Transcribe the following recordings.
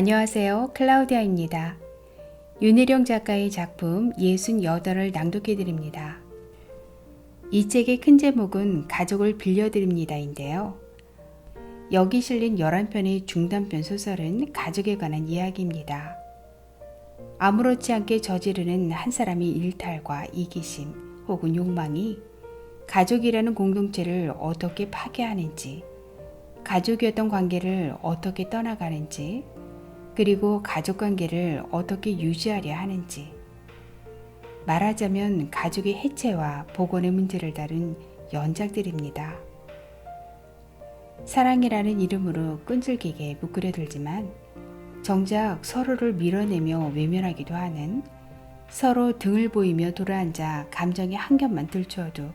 안녕하세요. 클라우디아입니다. 윤혜령 작가의 작품 68을 낭독해 드립니다. 이 책의 큰 제목은 가족을 빌려드립니다인데요. 여기 실린 11편의 중단편 소설은 가족에 관한 이야기입니다. 아무렇지 않게 저지르는 한 사람의 일탈과 이기심 혹은 욕망이 가족이라는 공동체를 어떻게 파괴하는지, 가족이었던 관계를 어떻게 떠나가는지, 그리고 가족관계를 어떻게 유지하려 하는지, 말하자면 가족의 해체와 복원의 문제를 다룬 연작들입니다. 사랑이라는 이름으로 끈질기게 묶으려들지만 정작 서로를 밀어내며 외면하기도 하는, 서로 등을 보이며 돌아앉아 감정의 한 겹만 들추어도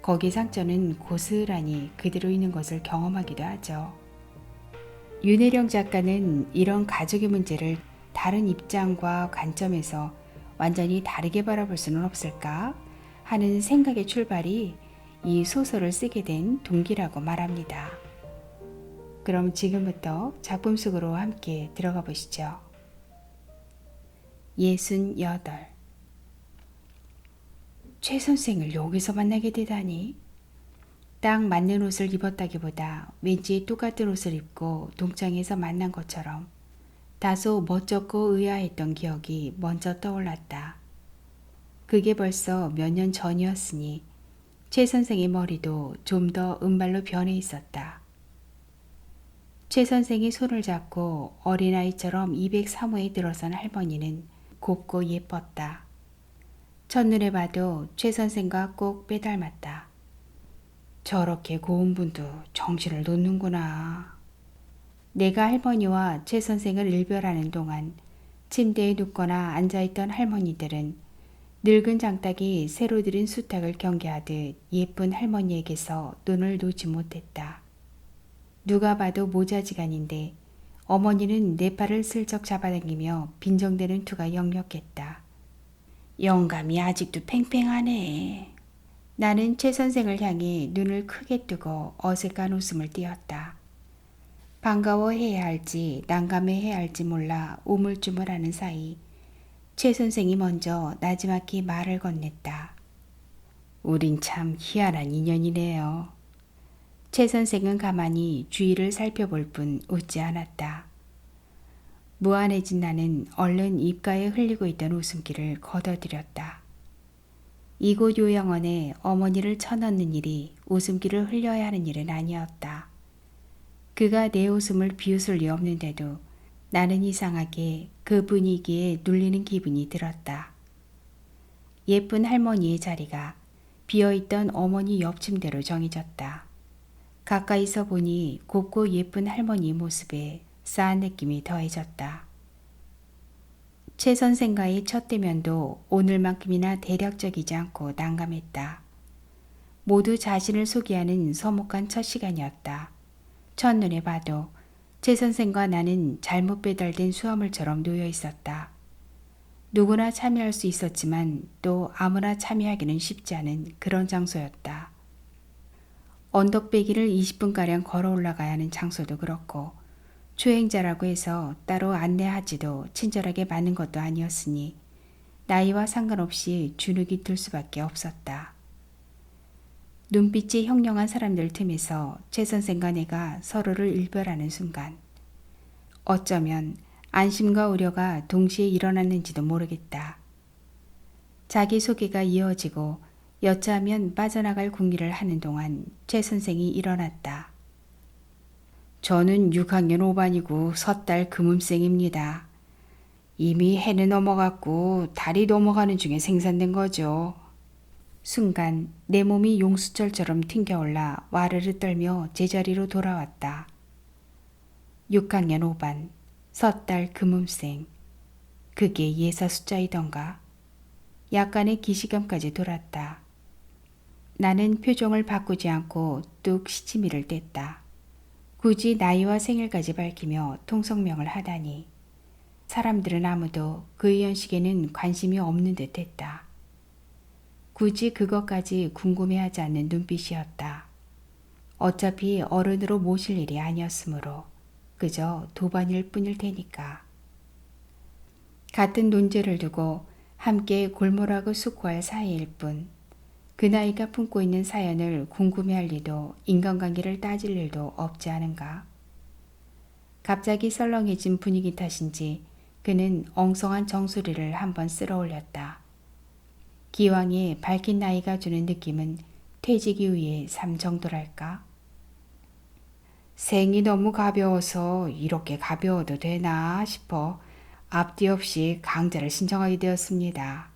거기 상처는 고스란히 그대로 있는 것을 경험하기도 하죠. 윤혜령 작가는 이런 가족의 문제를 다른 입장과 관점에서 완전히 다르게 바라볼 수는 없을까 하는 생각의 출발이 이 소설을 쓰게 된 동기라고 말합니다. 그럼 지금부터 작품 속으로 함께 들어가 보시죠. 68. 최 선생을 여기서 만나게 되다니. 딱 맞는 옷을 입었다기보다 왠지 똑같은 옷을 입고 동창에서 만난 것처럼 다소 멋졌고 의아했던 기억이 먼저 떠올랐다. 그게 벌써 몇 년 전이었으니 최 선생의 머리도 좀 더 은발로 변해 있었다. 최 선생이 손을 잡고 어린아이처럼 203호에 들어선 할머니는 곱고 예뻤다. 첫눈에 봐도 최 선생과 꼭 빼닮았다. 저렇게 고운 분도 정신을 놓는구나. 내가 할머니와 최 선생을 일별하는 동안 침대에 눕거나 앉아있던 할머니들은 늙은 장닭이 새로 들인 수탉을 경계하듯 예쁜 할머니에게서 눈을 놓지 못했다. 누가 봐도 모자지간인데 어머니는 내 팔을 슬쩍 잡아당기며 빈정대는 투가 역력했다. 영감이 아직도 팽팽하네. 나는 최 선생을 향해 눈을 크게 뜨고 어색한 웃음을 띄었다. 반가워해야 할지 난감해해야 할지 몰라 우물쭈물하는 사이 최 선생이 먼저 나지막히 말을 건넸다. 우린 참 희한한 인연이네요. 최 선생은 가만히 주위를 살펴볼 뿐 웃지 않았다. 무안해진 나는 얼른 입가에 흘리고 있던 웃음기를 걷어들였다. 이곳 요양원에 어머니를 쳐넣는 일이 웃음기를 흘려야 하는 일은 아니었다. 그가 내 웃음을 비웃을 리 없는데도 나는 이상하게 그 분위기에 눌리는 기분이 들었다. 예쁜 할머니의 자리가 비어있던 어머니 옆 침대로 정해졌다. 가까이서 보니 곱고 예쁜 할머니 모습에 싸한 느낌이 더해졌다. 최 선생과의 첫 대면도 오늘만큼이나 대략적이지 않고 난감했다. 모두 자신을 소개하는 서먹한 첫 시간이었다. 첫눈에 봐도 최 선생과 나는 잘못 배달된 수화물처럼 놓여 있었다. 누구나 참여할 수 있었지만 또 아무나 참여하기는 쉽지 않은 그런 장소였다. 언덕배기를 20분가량 걸어 올라가야 하는 장소도 그렇고 초행자라고 해서 따로 안내하지도 친절하게 맞는 것도 아니었으니 나이와 상관없이 주눅이 들 수밖에 없었다. 눈빛이 형령한 사람들 틈에서 최 선생과 내가 서로를 일별하는 순간 어쩌면 안심과 우려가 동시에 일어났는지도 모르겠다. 자기소개가 이어지고 여차하면 빠져나갈 궁리를 하는 동안 최 선생이 일어났다. 저는 6학년 5반이고 섣달 금음생입니다. 이미 해는 넘어갔고 달이 넘어가는 중에 생산된 거죠. 순간 내 몸이 용수철처럼 튕겨올라 와르르 떨며 제자리로 돌아왔다. 6학년 5반, 섣달 금음생. 그게 예사 숫자이던가. 약간의 기시감까지 돌았다. 나는 표정을 바꾸지 않고 뚝 시치미를 뗐다. 굳이 나이와 생일까지 밝히며 통성명을 하다니 사람들은 아무도 그의 연식에는 관심이 없는 듯 했다. 굳이 그것까지 궁금해하지 않는 눈빛이었다. 어차피 어른으로 모실 일이 아니었으므로. 그저 도반일 뿐일 테니까. 같은 논제를 두고 함께 골몰하고 숙고할 사이일 뿐, 그 나이가 품고 있는 사연을 궁금해할 리도 인간관계를 따질 일도 없지 않은가. 갑자기 썰렁해진 분위기 탓인지 그는 엉성한 정수리를 한번 쓸어 올렸다. 기왕에 밝힌 나이가 주는 느낌은 퇴직 이후의 삶 정도랄까? 생이 너무 가벼워서 이렇게 가벼워도 되나 싶어 앞뒤 없이 강제를 신청하게 되었습니다.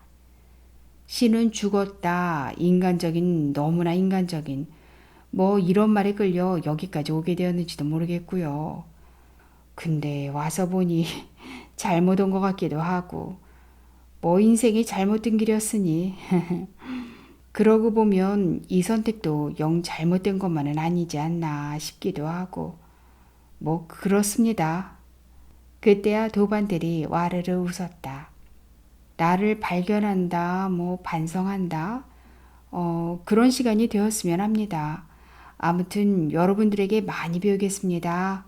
신은 죽었다. 인간적인, 너무나 인간적인, 뭐 이런 말에 끌려 여기까지 오게 되었는지도 모르겠고요. 근데 와서 보니 잘못 온 것 같기도 하고, 뭐 인생이 잘못된 길이었으니 그러고 보면 이 선택도 영 잘못된 것만은 아니지 않나 싶기도 하고, 뭐 그렇습니다. 그때야 도반들이 와르르 웃었다. 나를 발견한다, 뭐 반성한다, 그런 시간이 되었으면 합니다. 아무튼 여러분들에게 많이 배우겠습니다.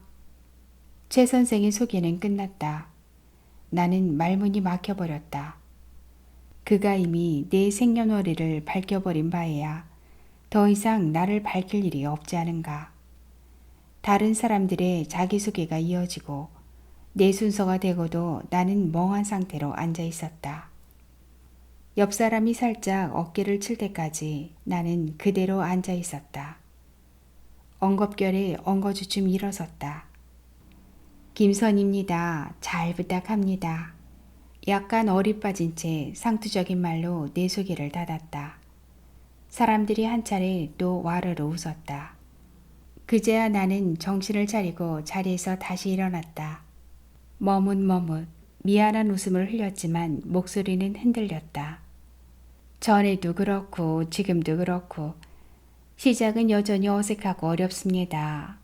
최 선생의 소개는 끝났다. 나는 말문이 막혀버렸다. 그가 이미 내 생년월일을 밝혀버린 바에야 더 이상 나를 밝힐 일이 없지 않은가. 다른 사람들의 자기소개가 이어지고 내 순서가 되고도 나는 멍한 상태로 앉아 있었다. 옆 사람이 살짝 어깨를 칠 때까지 나는 그대로 앉아 있었다. 엉겁결에 엉거주춤 일어섰다. 김선입니다. 잘 부탁합니다. 약간 어리 빠진 채 상투적인 말로 내 소개를 닫았다. 사람들이 한 차례 또 와르르 웃었다. 그제야 나는 정신을 차리고 자리에서 다시 일어났다. 머뭇머뭇 미안한 웃음을 흘렸지만 목소리는 흔들렸다. 전에도 그렇고 지금도 그렇고 시작은 여전히 어색하고 어렵습니다.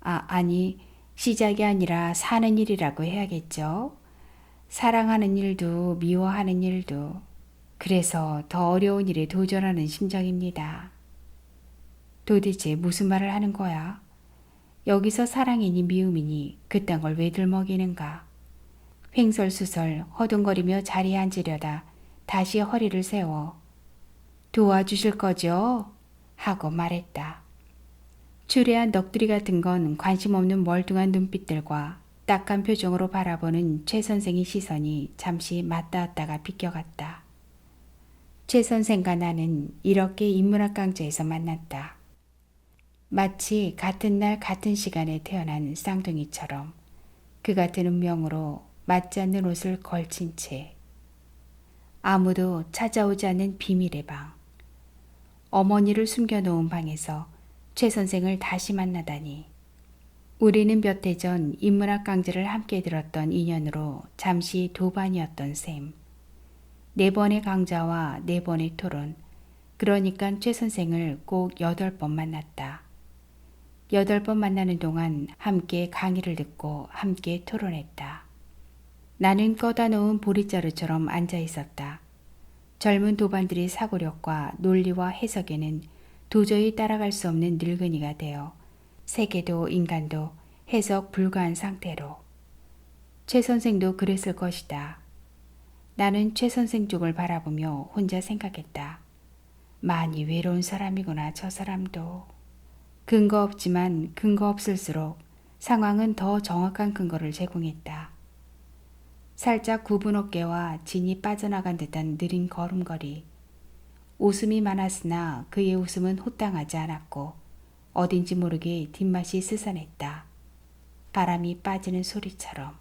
아니 시작이 아니라 사는 일이라고 해야겠죠. 사랑하는 일도 미워하는 일도 그래서 더 어려운 일에 도전하는 심정입니다. 도대체 무슨 말을 하는 거야? 여기서 사랑이니 미움이니 그딴 걸 왜 들먹이는가? 횡설수설 허둥거리며 자리에 앉으려다 다시 허리를 세워 도와주실 거죠? 하고 말했다. 추레한 넋두리 같은 건 관심 없는 멀뚱한 눈빛들과 딱한 표정으로 바라보는 최 선생의 시선이 잠시 맞닿았다가 비껴갔다. 최 선생과 나는 이렇게 인문학 강좌에서 만났다. 마치 같은 날 같은 시간에 태어난 쌍둥이처럼 그 같은 운명으로 맞지 않는 옷을 걸친 채 아무도 찾아오지 않는 비밀의 방, 어머니를 숨겨놓은 방에서 최 선생을 다시 만나다니. 우리는 몇 해 전 인문학 강좌를 함께 들었던 인연으로 잠시 도반이었던 셈. 4번의 강좌와 4번의 토론, 그러니까 최 선생을 꼭 8번 만났다. 8번 만나는 동안 함께 강의를 듣고 함께 토론했다. 나는 꺼다 놓은 보릿자루처럼 앉아 있었다. 젊은 도반들의 사고력과 논리와 해석에는 도저히 따라갈 수 없는 늙은이가 되어 세계도 인간도 해석 불가한 상태로. 최 선생도 그랬을 것이다. 나는 최 선생 쪽을 바라보며 혼자 생각했다. 많이 외로운 사람이구나 저 사람도. 근거 없지만 근거 없을수록 상황은 더 정확한 근거를 제공했다. 살짝 굽은 어깨와 진이 빠져나간 듯한 느린 걸음걸이. 웃음이 많았으나 그의 웃음은 호탕하지 않았고 어딘지 모르게 뒷맛이 스산했다. 바람이 빠지는 소리처럼.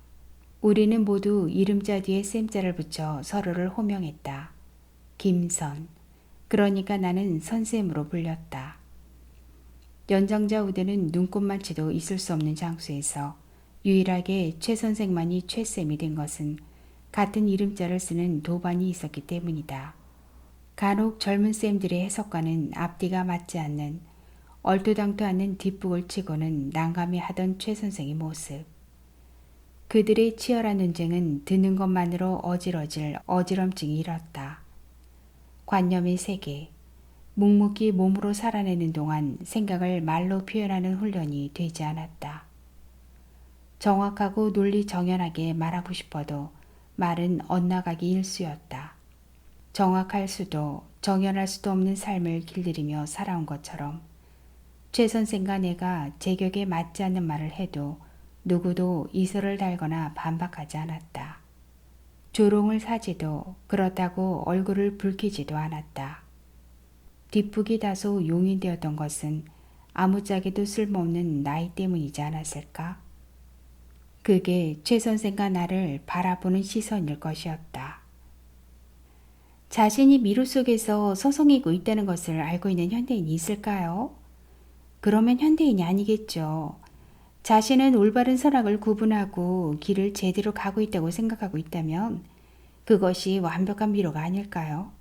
우리는 모두 이름자 뒤에 쌤자를 붙여 서로를 호명했다. 김선. 그러니까 나는 선쌤으로 불렸다. 연장자 우대는 눈꽃만치도 있을 수 없는 장소에서 유일하게 최 선생만이 최쌤이 된 것은 같은 이름자를 쓰는 도반이 있었기 때문이다. 간혹 젊은 쌤들의 해석과는 앞뒤가 맞지 않는 얼토당토 않는 뒷북을 치고는 난감해하던 최 선생의 모습. 그들의 치열한 논쟁은 듣는 것만으로 어지럼증이 일었다. 관념의 세계, 묵묵히 몸으로 살아내는 동안 생각을 말로 표현하는 훈련이 되지 않았다. 정확하고 논리 정연하게 말하고 싶어도 말은 엇나가기 일쑤였다. 정확할 수도 정연할 수도 없는 삶을 길들이며 살아온 것처럼 최 선생과 내가 제격에 맞지 않는 말을 해도 누구도 이설을 달거나 반박하지 않았다. 조롱을 사지도 그렇다고 얼굴을 붉히지도 않았다. 뒷북이 다소 용인되었던 것은 아무짝에도 쓸모없는 나이 때문이지 않았을까? 그게 최 선생과 나를 바라보는 시선일 것이었다. 자신이 미로 속에서 서성이고 있다는 것을 알고 있는 현대인이 있을까요? 그러면 현대인이 아니겠죠. 자신은 올바른 선악을 구분하고 길을 제대로 가고 있다고 생각하고 있다면 그것이 완벽한 미로가 아닐까요?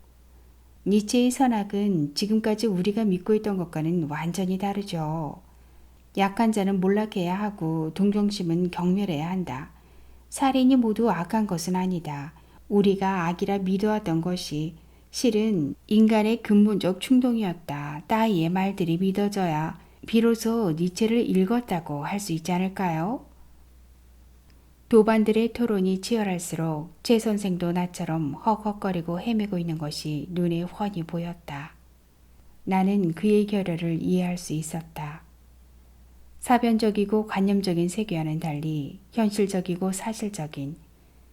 니체의 선악은 지금까지 우리가 믿고 있던 것과는 완전히 다르죠. 약한 자는 몰락해야 하고 동정심은 경멸해야 한다. 살인이 모두 악한 것은 아니다. 우리가 악이라 믿어왔던 것이 실은 인간의 근본적 충동이었다. 따위의 말들이 믿어져야 비로소 니체를 읽었다고 할 수 있지 않을까요? 도반들의 토론이 치열할수록 최 선생도 나처럼 헉헉거리고 헤매고 있는 것이 눈에 훤히 보였다. 나는 그의 결여를 이해할 수 있었다. 사변적이고 관념적인 세계와는 달리 현실적이고 사실적인,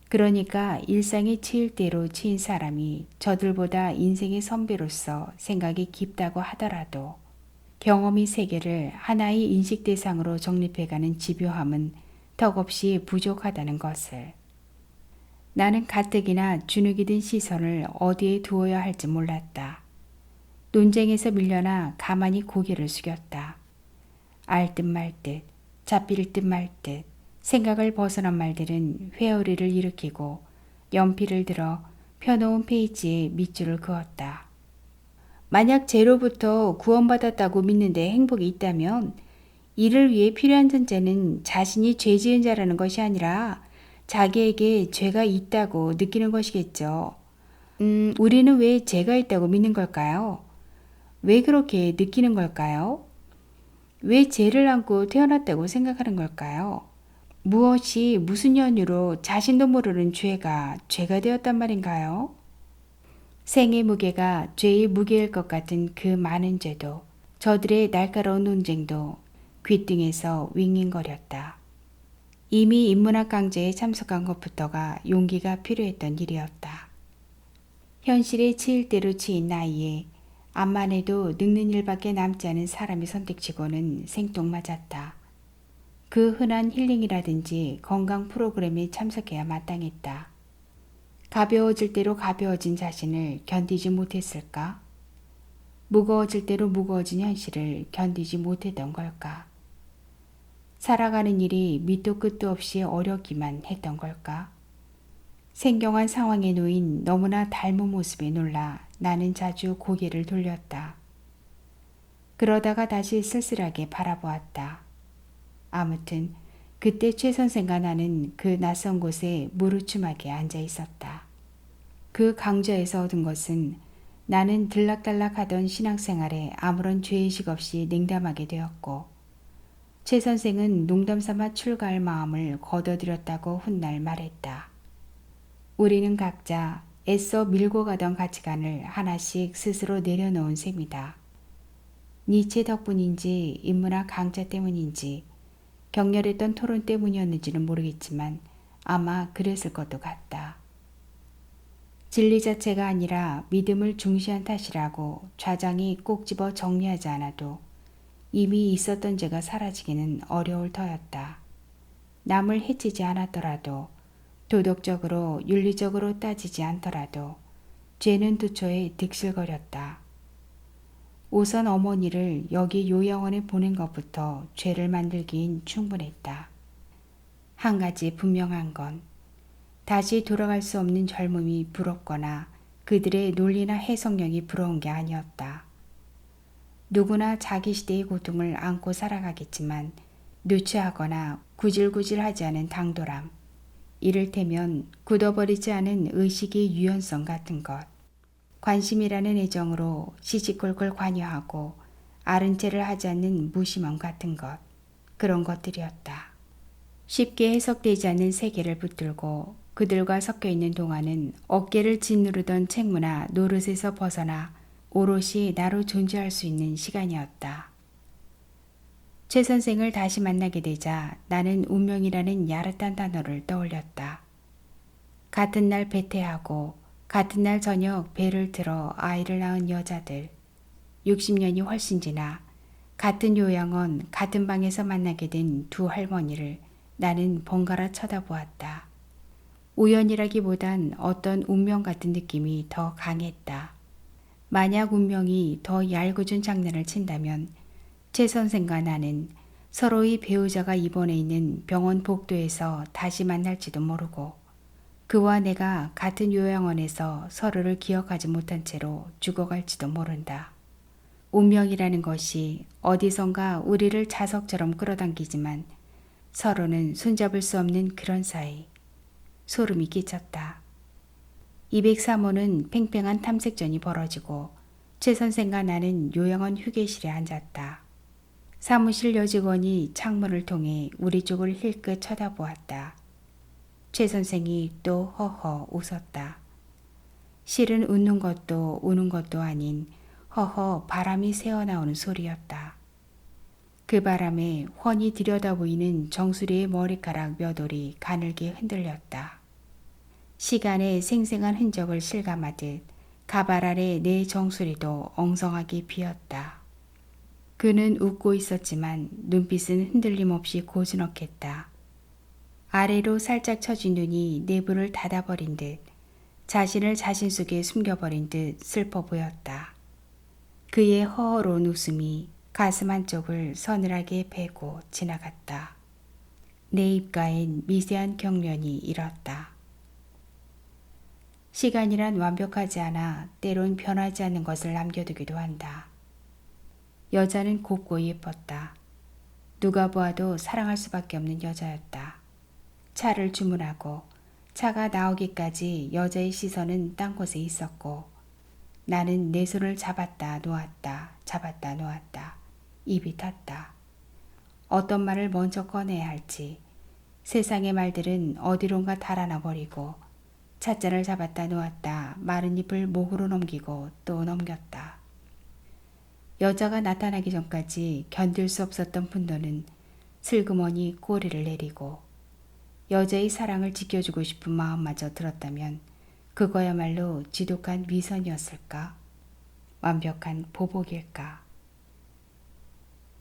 그러니까 일상에 치일 대로 치인 사람이 저들보다 인생의 선배로서 생각이 깊다고 하더라도 경험이 세계를 하나의 인식 대상으로 정립해가는 집요함은 턱없이 부족하다는 것을. 나는 가뜩이나 주눅이 든 시선을 어디에 두어야 할지 몰랐다. 논쟁에서 밀려나 가만히 고개를 숙였다. 알 듯 말 듯, 잡힐 듯 말 듯 생각을 벗어난 말들은 회오리를 일으키고 연필을 들어 펴놓은 페이지에 밑줄을 그었다. 만약 죄로부터 구원받았다고 믿는데 행복이 있다면 이를 위해 필요한 전제는 자신이 죄 지은 자라는 것이 아니라 자기에게 죄가 있다고 느끼는 것이겠죠. 우리는 왜 죄가 있다고 믿는 걸까요? 왜 그렇게 느끼는 걸까요? 왜 죄를 안고 태어났다고 생각하는 걸까요? 무엇이 무슨 연유로 자신도 모르는 죄가 되었단 말인가요? 생의 무게가 죄의 무게일 것 같은 그 많은 죄도 저들의 날카로운 논쟁도 귓등에서 윙윙거렸다. 이미 인문학 강좌에 참석한 것부터가 용기가 필요했던 일이었다. 현실에 치일 대로 치인 나이에 암만 해도 늙는 일밖에 남지 않은 사람의 선택치고는 생뚱맞았다. 그 흔한 힐링이라든지 건강 프로그램에 참석해야 마땅했다. 가벼워질 대로 가벼워진 자신을 견디지 못했을까? 무거워질 대로 무거워진 현실을 견디지 못했던 걸까? 살아가는 일이 밑도 끝도 없이 어렵기만 했던 걸까? 생경한 상황에 놓인 너무나 닮은 모습에 놀라 나는 자주 고개를 돌렸다. 그러다가 다시 쓸쓸하게 바라보았다. 아무튼 그때 최 선생과 나는 그 낯선 곳에 무르춤하게 앉아 있었다. 그 강좌에서 얻은 것은 나는 들락달락하던 신앙생활에 아무런 죄의식 없이 냉담하게 되었고 최 선생은 농담삼아 출가할 마음을 거둬들였다고 훗날 말했다. 우리는 각자 애써 밀고 가던 가치관을 하나씩 스스로 내려놓은 셈이다. 니체 덕분인지 인문학 강좌 때문인지 격렬했던 토론 때문이었는지는 모르겠지만 아마 그랬을 것도 같다. 진리 자체가 아니라 믿음을 중시한 탓이라고 좌장이 꼭 집어 정리하지 않아도 이미 있었던 죄가 사라지기는 어려울 터였다. 남을 해치지 않았더라도 도덕적으로 윤리적으로 따지지 않더라도 죄는 두초에 득실거렸다. 우선 어머니를 여기 요양원에 보낸 것부터 죄를 만들기엔 충분했다. 한 가지 분명한 건 다시 돌아갈 수 없는 젊음이 부럽거나 그들의 논리나 해석력이 부러운 게 아니었다. 누구나 자기 시대의 고통을 안고 살아가겠지만 누추하거나 구질구질하지 않은 당돌함, 이를테면 굳어버리지 않은 의식의 유연성 같은 것, 관심이라는 애정으로 시시콜콜 관여하고 아른 채를 하지 않는 무심함 같은 것, 그런 것들이었다. 쉽게 해석되지 않는 세계를 붙들고 그들과 섞여 있는 동안은 어깨를 짓누르던 책무나 노릇에서 벗어나 오롯이 나로 존재할 수 있는 시간이었다. 최 선생을 다시 만나게 되자 나는 운명이라는 야릇한 단어를 떠올렸다. 같은 날 배태하고 같은 날 저녁 배를 들어 아이를 낳은 여자들, 60년이 훨씬 지나 같은 요양원, 같은 방에서 만나게 된 두 할머니를 나는 번갈아 쳐다보았다. 우연이라기보단 어떤 운명 같은 느낌이 더 강했다. 만약 운명이 더 얄궂은 장난을 친다면 최 선생과 나는 서로의 배우자가 입원해 있는 병원 복도에서 다시 만날지도 모르고 그와 내가 같은 요양원에서 서로를 기억하지 못한 채로 죽어갈지도 모른다. 운명이라는 것이 어디선가 우리를 자석처럼 끌어당기지만 서로는 손잡을 수 없는 그런 사이. 소름이 끼쳤다. 203호는 팽팽한 탐색전이 벌어지고 최 선생과 나는 요양원 휴게실에 앉았다. 사무실 여직원이 창문을 통해 우리 쪽을 힐끗 쳐다보았다. 최 선생이 또 허허 웃었다. 실은 웃는 것도 우는 것도 아닌 허허 바람이 새어나오는 소리였다. 그 바람에 훤히 들여다보이는 정수리의 머리카락 몇 올이 가늘게 흔들렸다. 시간의 생생한 흔적을 실감하듯 가발 아래 내 정수리도 엉성하게 비었다. 그는 웃고 있었지만 눈빛은 흔들림 없이 고즈넉했다. 아래로 살짝 처진 눈이 내부를 닫아버린 듯 자신을 자신 속에 숨겨버린 듯 슬퍼 보였다. 그의 허허로운 웃음이 가슴 한쪽을 서늘하게 베고 지나갔다. 내 입가엔 미세한 경련이 일었다. 시간이란 완벽하지 않아 때론 변하지 않는 것을 남겨두기도 한다. 여자는 곱고 예뻤다. 누가 보아도 사랑할 수밖에 없는 여자였다. 차를 주문하고 차가 나오기까지 여자의 시선은 딴 곳에 있었고 나는 내 손을 잡았다 놓았다 잡았다 놓았다. 입이 탔다. 어떤 말을 먼저 꺼내야 할지 세상의 말들은 어디론가 달아나 버리고 찻잔을 잡았다 놓았다 마른 잎을 목으로 넘기고 또 넘겼다. 여자가 나타나기 전까지 견딜 수 없었던 분노는 슬그머니 꼬리를 내리고 여자의 사랑을 지켜주고 싶은 마음마저 들었다면 그거야말로 지독한 위선이었을까? 완벽한 보복일까?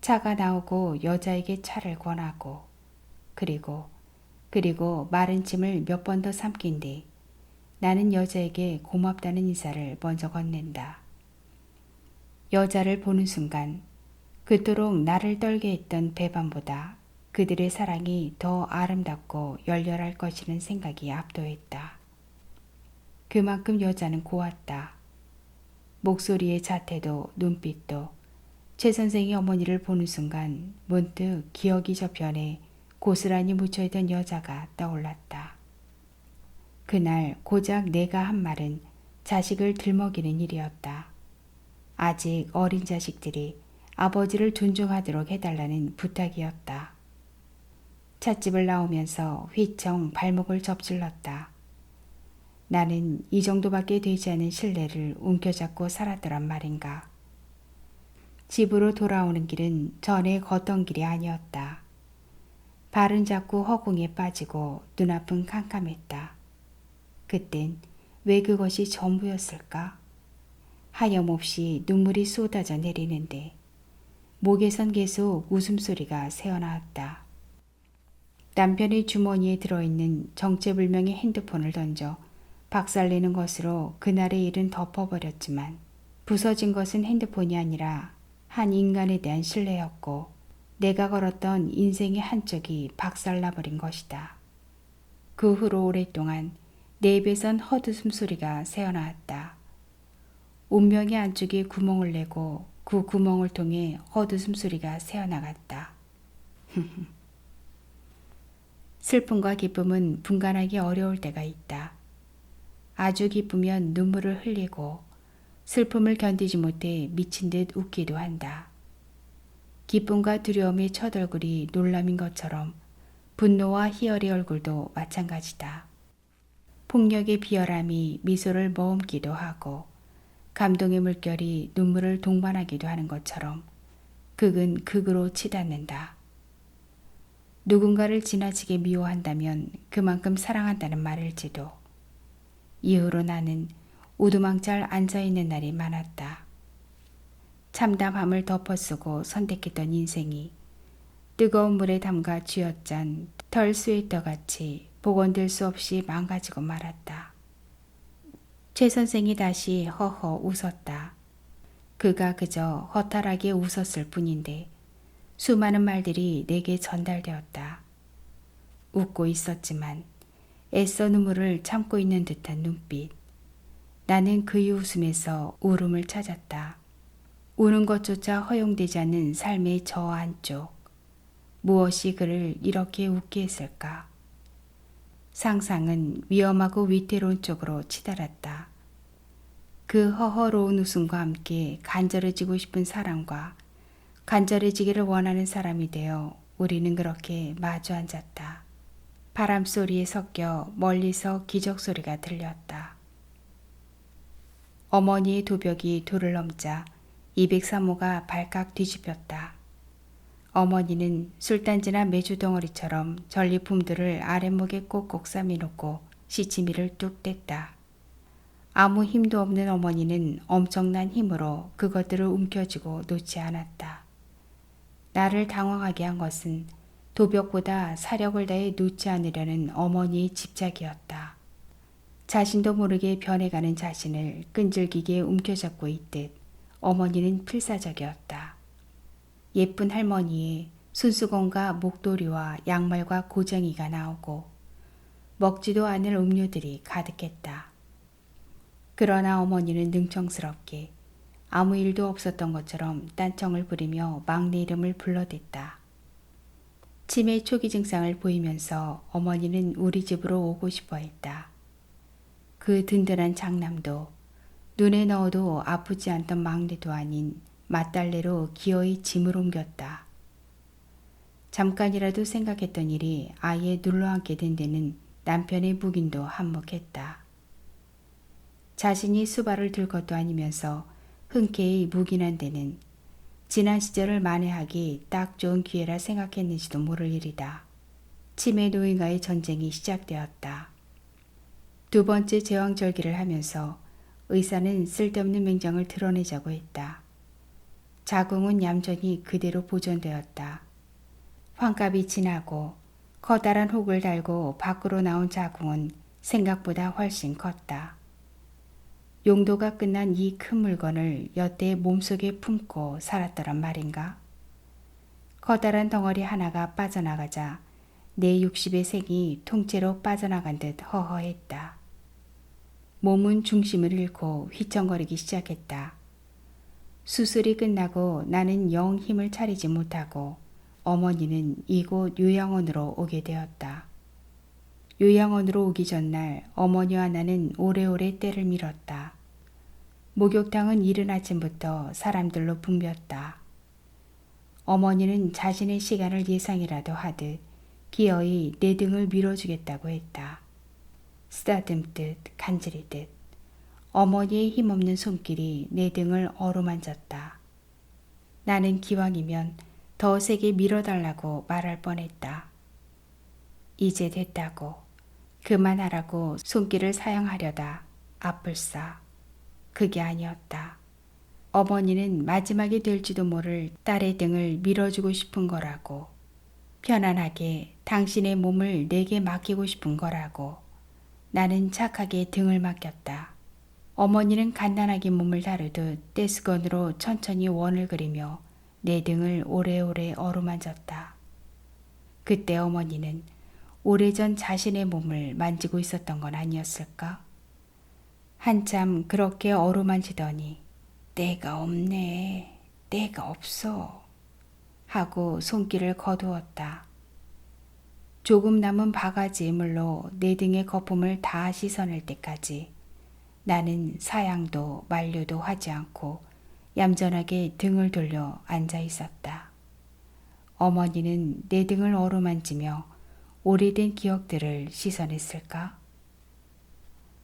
차가 나오고 여자에게 차를 권하고 그리고 마른 침을 몇 번 더 삼킨 뒤 나는 여자에게 고맙다는 인사를 먼저 건넨다. 여자를 보는 순간 그토록 나를 떨게 했던 배반보다 그들의 사랑이 더 아름답고 열렬할 것이라는 생각이 압도했다. 그만큼 여자는 고왔다. 목소리의 자태도 눈빛도 최 선생이 어머니를 보는 순간 문득 기억이 저편에 고스란히 묻혀있던 여자가 떠올랐다. 그날 고작 내가 한 말은 자식을 들먹이는 일이었다. 아직 어린 자식들이 아버지를 존중하도록 해달라는 부탁이었다. 찻집을 나오면서 휘청 발목을 접질렀다. 나는 이 정도밖에 되지 않은 신뢰를 움켜잡고 살았더란 말인가. 집으로 돌아오는 길은 전에 걷던 길이 아니었다. 발은 자꾸 허공에 빠지고 눈앞은 캄캄했다. 그땐 왜 그것이 전부였을까? 하염없이 눈물이 쏟아져 내리는데 목에선 계속 웃음소리가 새어나왔다. 남편의 주머니에 들어있는 정체불명의 핸드폰을 던져 박살내는 것으로 그날의 일은 덮어버렸지만 부서진 것은 핸드폰이 아니라 한 인간에 대한 신뢰였고 내가 걸었던 인생의 한쪽이 박살나버린 것이다. 그 후로 오랫동안 내 입에선 헛웃음 소리가 새어나왔다. 운명의 안쪽에 구멍을 내고 그 구멍을 통해 헛웃음 소리가 새어나갔다. 슬픔과 기쁨은 분간하기 어려울 때가 있다. 아주 기쁘면 눈물을 흘리고 슬픔을 견디지 못해 미친 듯 웃기도 한다. 기쁨과 두려움의 첫 얼굴이 놀람인 것처럼 분노와 희열의 얼굴도 마찬가지다. 폭력의 비열함이 미소를 머금기도 하고 감동의 물결이 눈물을 동반하기도 하는 것처럼 극은 극으로 치닫는다. 누군가를 지나치게 미워한다면 그만큼 사랑한다는 말일지도. 이후로 나는 우두망잘 앉아있는 날이 많았다. 참담함을 덮어쓰고 선택했던 인생이 뜨거운 물에 담가 쥐어짠 털 스웨터같이 복원될 수 없이 망가지고 말았다. 최 선생이 다시 허허 웃었다. 그가 그저 허탈하게 웃었을 뿐인데 수많은 말들이 내게 전달되었다. 웃고 있었지만 애써 눈물을 참고 있는 듯한 눈빛. 나는 그의 웃음에서 울음을 찾았다. 우는 것조차 허용되지 않는 삶의 저 안쪽. 무엇이 그를 이렇게 웃게 했을까? 상상은 위험하고 위태로운 쪽으로 치달았다. 그 허허로운 웃음과 함께 간절해지고 싶은 사람과 간절해지기를 원하는 사람이 되어 우리는 그렇게 마주 앉았다. 바람 소리에 섞여 멀리서 기적 소리가 들렸다. 어머니의 도벽이 돌을 넘자 203호가 발칵 뒤집혔다. 어머니는 술단지나 메주 덩어리처럼 전리품들을 아랫목에 꼭꼭 싸매놓고 시치미를 뚝 뗐다. 아무 힘도 없는 어머니는 엄청난 힘으로 그것들을 움켜쥐고 놓지 않았다. 나를 당황하게 한 것은 도벽보다 사력을 다해 놓지 않으려는 어머니의 집착이었다. 자신도 모르게 변해가는 자신을 끈질기게 움켜잡고 있듯 어머니는 필사적이었다. 예쁜 할머니의 손수건과 목도리와 양말과 고쟁이가 나오고 먹지도 않을 음료들이 가득했다. 그러나 어머니는 능청스럽게 아무 일도 없었던 것처럼 딴청을 부리며 막내 이름을 불러댔다. 치매 초기 증상을 보이면서 어머니는 우리 집으로 오고 싶어 했다. 그 든든한 장남도 눈에 넣어도 아프지 않던 막내도 아닌 맏딸내로 기어이 짐을 옮겼다. 잠깐이라도 생각했던 일이 아예 눌러앉게 된 데는 남편의 묵인도 한몫했다. 자신이 수발을 들 것도 아니면서 흔쾌히 묵인한 데는 지난 시절을 만회하기 딱 좋은 기회라 생각했는지도 모를 일이다. 치매 노인과의 전쟁이 시작되었다. 두 번째 제왕절개를 하면서 의사는 쓸데없는 맹장을 드러내자고 했다. 자궁은 얌전히 그대로 보존되었다. 환갑이 지나고 커다란 혹을 달고 밖으로 나온 자궁은 생각보다 훨씬 컸다. 용도가 끝난 이 큰 물건을 여태 몸속에 품고 살았더란 말인가? 커다란 덩어리 하나가 빠져나가자 내 60의 색이 통째로 빠져나간 듯 허허했다. 몸은 중심을 잃고 휘청거리기 시작했다. 수술이 끝나고 나는 영 힘을 차리지 못하고 어머니는 이곳 요양원으로 오게 되었다. 요양원으로 오기 전날 어머니와 나는 오래오래 때를 밀었다. 목욕탕은 이른 아침부터 사람들로 붐볐다. 어머니는 자신의 시간을 예상이라도 하듯 기어이 내 등을 밀어주겠다고 했다. 쓰다듬듯 간지리듯 어머니의 힘없는 손길이 내 등을 어루만졌다. 나는 기왕이면 더 세게 밀어달라고 말할 뻔했다. 이제 됐다고 그만하라고 손길을 사양하려다 아플싸. 그게 아니었다. 어머니는 마지막이 될지도 모를 딸의 등을 밀어주고 싶은 거라고. 편안하게 당신의 몸을 내게 맡기고 싶은 거라고. 나는 착하게 등을 맡겼다. 어머니는 간단하게 몸을 다루듯 떼수건으로 천천히 원을 그리며 내 등을 오래오래 어루만졌다. 그때 어머니는 오래전 자신의 몸을 만지고 있었던 건 아니었을까? 한참 그렇게 어루만지더니 때가 없네, 때가 없어 하고 손길을 거두었다. 조금 남은 바가지 이물로 내 등의 거품을 다 씻어낼 때까지 나는 사양도 만류도 하지 않고 얌전하게 등을 돌려 앉아 있었다. 어머니는 내 등을 어루만지며 오래된 기억들을 씻어냈을까?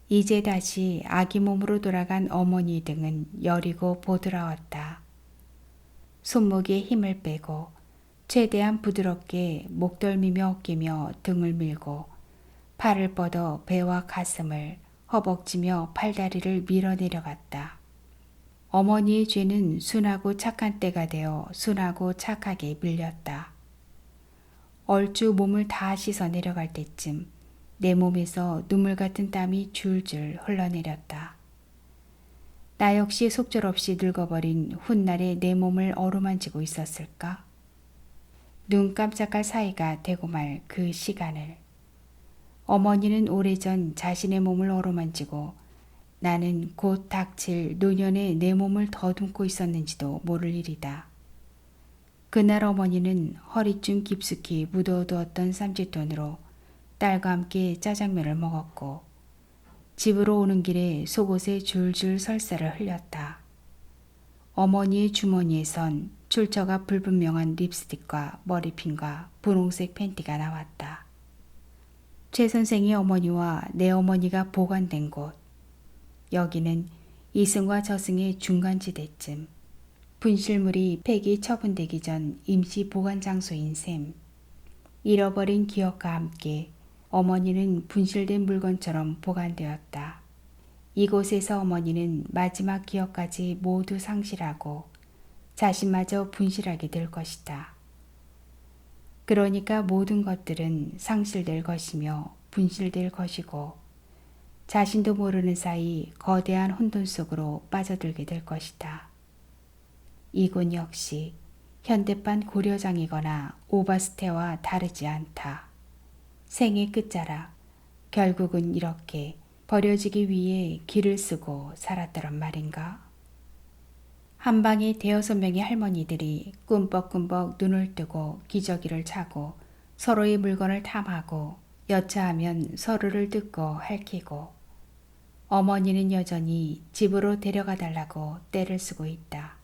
이제 다시 아기 몸으로 돌아간 어머니 등은 여리고 보드라웠다. 손목에 힘을 빼고 최대한 부드럽게 목덜미며 어깨며 등을 밀고 팔을 뻗어 배와 가슴을 허벅지며 팔다리를 밀어내려갔다. 어머니의 죄는 순하고 착한 때가 되어 순하고 착하게 밀렸다. 얼추 몸을 다 씻어 내려갈 때쯤 내 몸에서 눈물 같은 땀이 줄줄 흘러내렸다. 나 역시 속절없이 늙어버린 훗날에 내 몸을 어루만지고 있었을까? 눈 깜짝할 사이가 되고 말 그 시간을. 어머니는 오래전 자신의 몸을 어루만지고 나는 곧 닥칠 노년에 내 몸을 더듬고 있었는지도 모를 일이다. 그날 어머니는 허리쯤 깊숙이 묻어두었던 쌈짓돈으로 딸과 함께 짜장면을 먹었고 집으로 오는 길에 속옷에 줄줄 설사를 흘렸다. 어머니의 주머니에선 출처가 불분명한 립스틱과 머리핀과 분홍색 팬티가 나왔다. 최 선생의 어머니와 내 어머니가 보관된 곳. 여기는 이승과 저승의 중간지대쯤. 분실물이 폐기 처분되기 전 임시 보관 장소인 셈. 잃어버린 기억과 함께 어머니는 분실된 물건처럼 보관되었다. 이곳에서 어머니는 마지막 기억까지 모두 상실하고 자신마저 분실하게 될 것이다. 그러니까 모든 것들은 상실될 것이며 분실될 것이고 자신도 모르는 사이 거대한 혼돈 속으로 빠져들게 될 것이다. 이곳 역시 현대판 고려장이거나 오바스테와 다르지 않다. 생의 끝자락, 결국은 이렇게 버려지기 위해 길을 쓰고 살았더란 말인가? 한방에 5-6명의 할머니들이 꿈뻑꿈뻑 눈을 뜨고 기저귀를 차고 서로의 물건을 탐하고 여차하면 서로를 뜯고 핥히고 어머니는 여전히 집으로 데려가 달라고 떼를 쓰고 있다.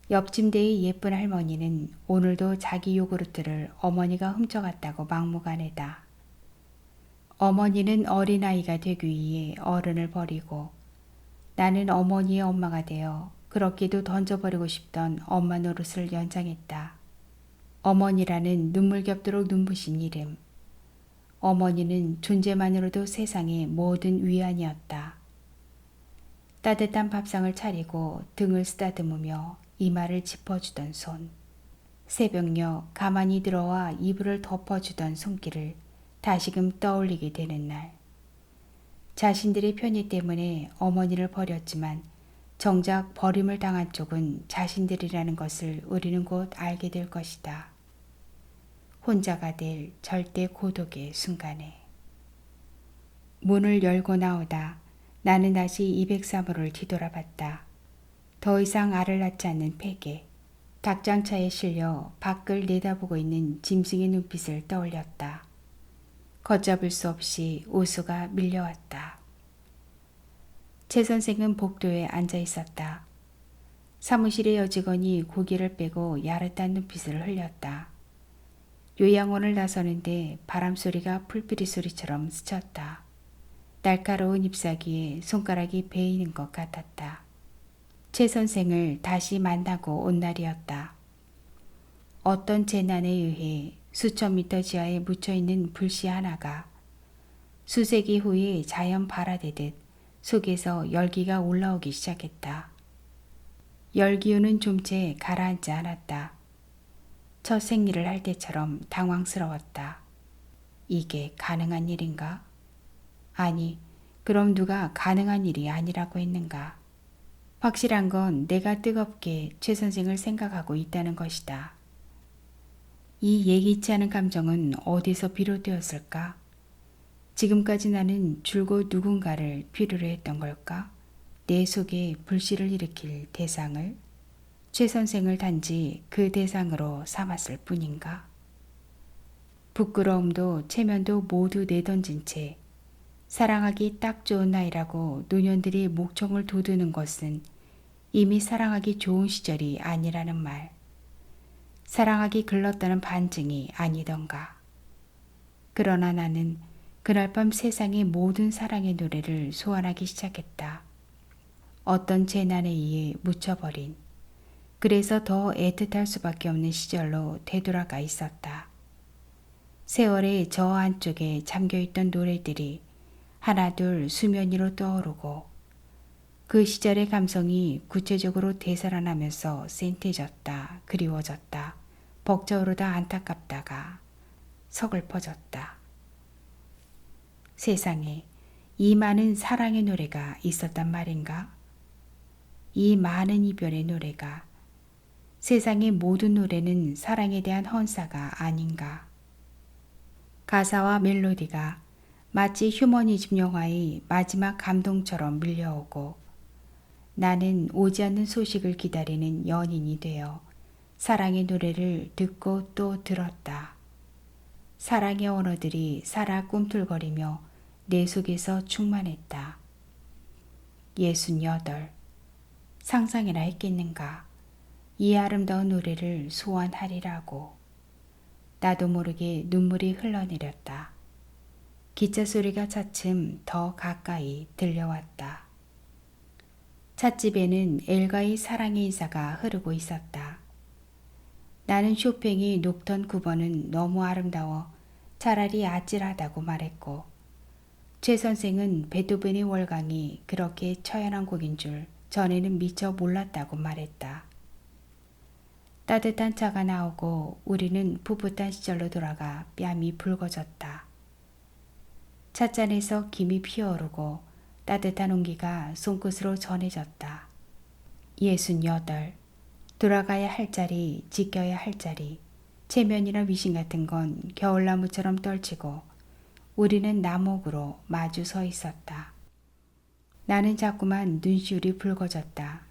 옆 침대의 예쁜 할머니는 오늘도 자기 요구르트를 어머니가 훔쳐갔다고 막무가내다. 어머니는 어린아이가 되기 위해 어른을 버리고 나는 어머니의 엄마가 되어 그렇게도 던져버리고 싶던 엄마 노릇을 연장했다. 어머니라는 눈물 겹도록 눈부신 이름. 어머니는 존재만으로도 세상의 모든 위안이었다. 따뜻한 밥상을 차리고 등을 쓰다듬으며 이마를 짚어주던 손. 새벽녘 가만히 들어와 이불을 덮어주던 손길을 다시금 떠올리게 되는 날. 자신들의 편의 때문에 어머니를 버렸지만 정작 버림을 당한 쪽은 자신들이라는 것을 우리는 곧 알게 될 것이다. 혼자가 될 절대 고독의 순간에. 문을 열고 나오다 나는 다시 203호를 뒤돌아봤다. 더 이상 알을 낳지 않는 폐계. 닭장차에 실려 밖을 내다보고 있는 짐승의 눈빛을 떠올렸다. 걷잡을 수 없이 우수가 밀려왔다. 최 선생은 복도에 앉아 있었다. 사무실의 여직원이 고개를 빼고 야릇한 눈빛을 흘렸다. 요양원을 나서는데 바람소리가 풀뿌리 소리처럼 스쳤다. 날카로운 잎사귀에 손가락이 베이는 것 같았다. 최 선생을 다시 만나고 온 날이었다. 어떤 재난에 의해 수천 미터 지하에 묻혀있는 불씨 하나가 수세기 후에 자연 발화되듯 속에서 열기가 올라오기 시작했다. 열기운은 좀 채 가라앉지 않았다. 첫 생리를 할 때처럼 당황스러웠다. 이게 가능한 일인가? 아니, 그럼 누가 가능한 일이 아니라고 했는가? 확실한 건 내가 뜨겁게 최 선생을 생각하고 있다는 것이다. 이 예기치 않은 감정은 어디서 비롯되었을까? 지금까지 나는 줄곧 누군가를 필요로 했던 걸까? 내 속에 불씨를 일으킬 대상을? 최 선생을 단지 그 대상으로 삼았을 뿐인가? 부끄러움도 체면도 모두 내던진 채 사랑하기 딱 좋은 나이라고 노년들이 목청을 돋우는 것은 이미 사랑하기 좋은 시절이 아니라는 말. 사랑하기 글렀다는 반증이 아니던가. 그러나 나는 그날 밤 세상의 모든 사랑의 노래를 소환하기 시작했다. 어떤 재난에 의해 묻혀버린, 그래서 더 애틋할 수밖에 없는 시절로 되돌아가 있었다. 세월의 저 안쪽에 잠겨있던 노래들이 하나둘 수면 위로 떠오르고 그 시절의 감성이 구체적으로 되살아나면서 센티해졌다, 그리워졌다, 벅차오르다 안타깝다가 서글퍼졌다. 세상에 이 많은 사랑의 노래가 있었단 말인가? 이 많은 이별의 노래가, 세상의 모든 노래는 사랑에 대한 헌사가 아닌가? 가사와 멜로디가 마치 휴머니즘 영화의 마지막 감동처럼 밀려오고 나는 오지 않는 소식을 기다리는 연인이 되어 사랑의 노래를 듣고 또 들었다. 사랑의 언어들이 살아 꿈틀거리며 내 속에서 충만했다. 68. 상상이나 했겠는가? 이 아름다운 노래를 소환하리라고. 나도 모르게 눈물이 흘러내렸다. 기차 소리가 차츰 더 가까이 들려왔다. 찻집에는 엘가의 사랑의 인사가 흐르고 있었다. 나는 쇼팽이 녹턴 9번은 너무 아름다워 차라리 아찔하다고 말했고 최 선생은 베토벤의 월광이 그렇게 처연한 곡인 줄 전에는 미처 몰랐다고 말했다. 따뜻한 차가 나오고 우리는 풋풋한 시절로 돌아가 뺨이 붉어졌다. 찻잔에서 김이 피어오르고 따뜻한 온기가 손끝으로 전해졌다. 68. 돌아가야 할 자리, 지켜야 할 자리, 체면이나 위신 같은 건 겨울나무처럼 떨치고 우리는 나목으로 마주 서 있었다. 나는 자꾸만 눈시울이 붉어졌다.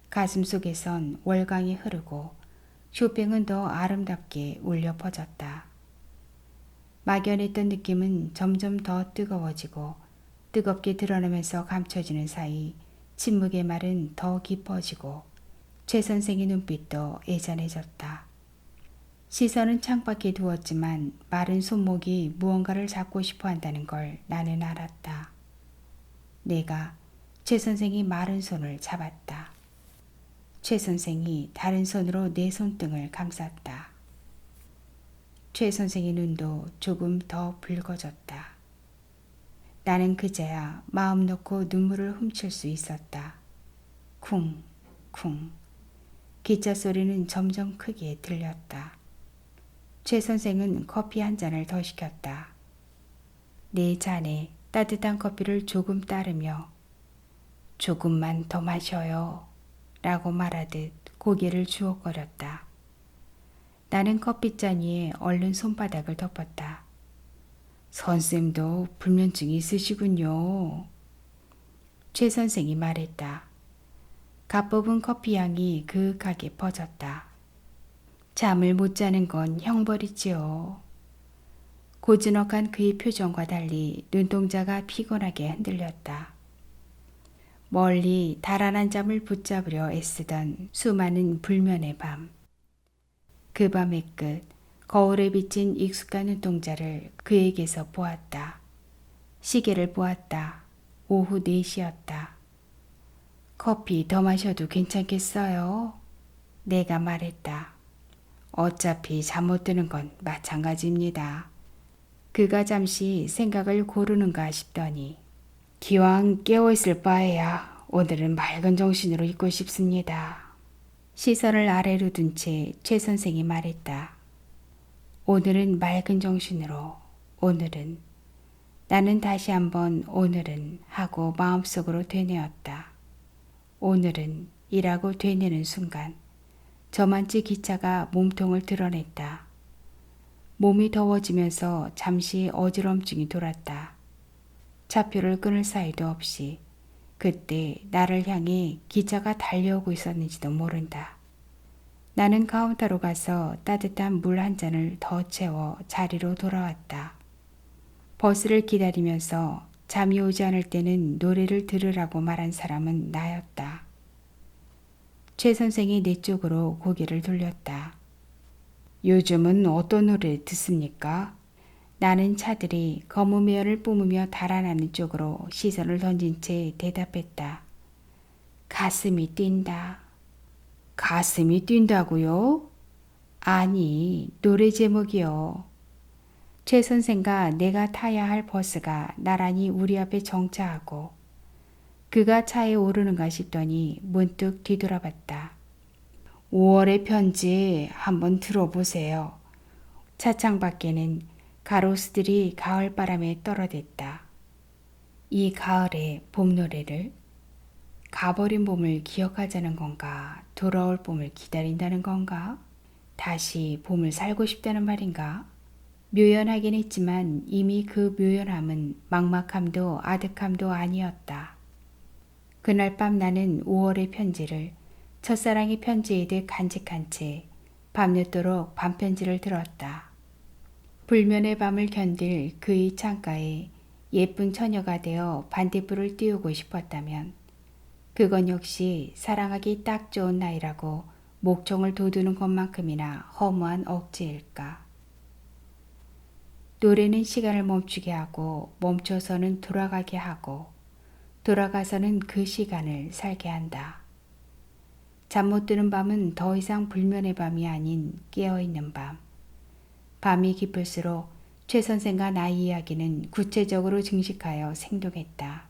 가슴 속에선 월광이 흐르고 쇼팽은 더 아름답게 울려 퍼졌다. 막연했던 느낌은 점점 더 뜨거워지고 뜨겁게 드러나면서 감춰지는 사이 침묵의 말은 더 깊어지고 최 선생의 눈빛도 애잔해졌다. 시선은 창밖에 두었지만 마른 손목이 무언가를 잡고 싶어 한다는 걸 나는 알았다. 내가 최 선생이 마른 손을 잡았다. 최 선생이 다른 손으로 내 손등을 감쌌다. 최 선생의 눈도 조금 더 붉어졌다. 나는 그제야 마음 놓고 눈물을 훔칠 수 있었다. 쿵, 쿵. 기차 소리는 점점 크게 들렸다. 최 선생은 커피 한 잔을 더 시켰다. 내 잔에 따뜻한 커피를 조금 따르며 조금만 더 마셔요 라고 말하듯 고개를 주워거렸다. 나는 커피잔 위에 얼른 손바닥을 덮었다. 선생도 불면증이 있으시군요. 최 선생이 말했다. 갓뽑은 커피 향이 그윽하게 퍼졌다. 잠을 못 자는 건 형벌이지요. 고즈넉한 그의 표정과 달리 눈동자가 피곤하게 흔들렸다. 멀리 달아난 잠을 붙잡으려 애쓰던 수많은 불면의 밤. 그 밤의 끝, 거울에 비친 익숙한 눈동자를 그에게서 보았다. 시계를 보았다. 오후 4시였다. 커피 더 마셔도 괜찮겠어요? 내가 말했다. 어차피 잠 못 드는 건 마찬가지입니다. 그가 잠시 생각을 고르는가 싶더니 기왕 깨어있을 바에야 오늘은 맑은 정신으로 있고 싶습니다. 시선을 아래로 둔 채 최 선생이 말했다. 오늘은 맑은 정신으로, 오늘은. 나는 다시 한번 오늘은 하고 마음속으로 되뇌었다. 오늘은 이라고 되뇌는 순간 저만치 기차가 몸통을 드러냈다. 몸이 더워지면서 잠시 어지럼증이 돌았다. 차표를 끊을 사이도 없이 그때 나를 향해 기차가 달려오고 있었는지도 모른다. 나는 카운터로 가서 따뜻한 물 한 잔을 더 채워 자리로 돌아왔다. 버스를 기다리면서 잠이 오지 않을 때는 노래를 들으라고 말한 사람은 나였다. 최 선생이 내 쪽으로 고개를 돌렸다. 요즘은 어떤 노래 듣습니까? 나는 차들이 거무면을 뿜으며 달아나는 쪽으로 시선을 던진 채 대답했다. 가슴이 뛴다. 가슴이 뛴다고요? 아니, 노래 제목이요. 최 선생과 내가 타야 할 버스가 나란히 우리 앞에 정차하고 그가 차에 오르는가 싶더니 문득 뒤돌아봤다. 5월의 편지 한번 들어보세요. 차창 밖에는 가로수들이 가을바람에 떨어댔다. 이 가을의 봄 노래를 가버린 봄을 기억하자는 건가? 돌아올 봄을 기다린다는 건가? 다시 봄을 살고 싶다는 말인가? 묘연하긴 했지만 이미 그 묘연함은 막막함도 아득함도 아니었다. 그날 밤 나는 5월의 편지를 첫사랑의 편지이듯 간직한 채 밤늦도록 밤편지를 들었다. 불면의 밤을 견딜 그의 창가에 예쁜 처녀가 되어 반딧불을 띄우고 싶었다면 그건 역시 사랑하기 딱 좋은 나이라고 목청을 돋우는 것만큼이나 허무한 억지일까. 노래는 시간을 멈추게 하고 멈춰서는 돌아가게 하고 돌아가서는 그 시간을 살게 한다. 잠 못 드는 밤은 더 이상 불면의 밤이 아닌 깨어있는 밤. 밤이 깊을수록 최 선생과 나의 이야기는 구체적으로 증식하여 생동했다.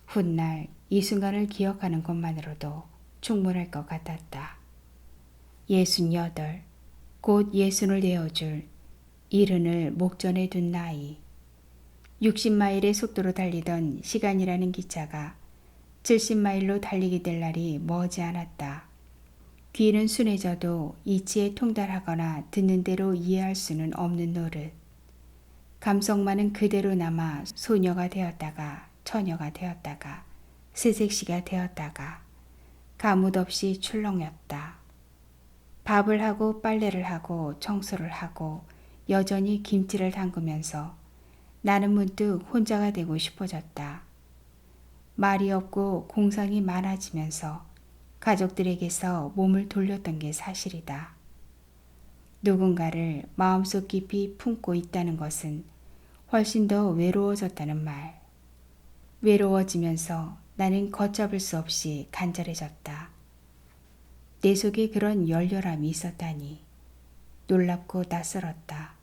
훗날 이 순간을 기억하는 것만으로도 충분할 것 같았다. 68, 곧 60을 내어줄 이른을 목전에 둔 나이. 60마일의 속도로 달리던 시간이라는 기차가 70마일로 달리게 될 날이 머지 않았다. 귀는 순해져도 이치에 통달하거나 듣는 대로 이해할 수는 없는 노릇. 감성만은 그대로 남아 소녀가 되었다가 처녀가 되었다가 새색시가 되었다가 가뭇 없이 출렁였다. 밥을 하고 빨래를 하고 청소를 하고 여전히 김치를 담그면서 나는 문득 혼자가 되고 싶어졌다. 말이 없고 공상이 많아지면서 가족들에게서 몸을 돌렸던 게 사실이다. 누군가를 마음속 깊이 품고 있다는 것은 훨씬 더 외로워졌다는 말. 외로워지면서 나는 걷잡을 수 없이 간절해졌다. 내 속에 그런 열렬함이 있었다니 놀랍고 낯설었다.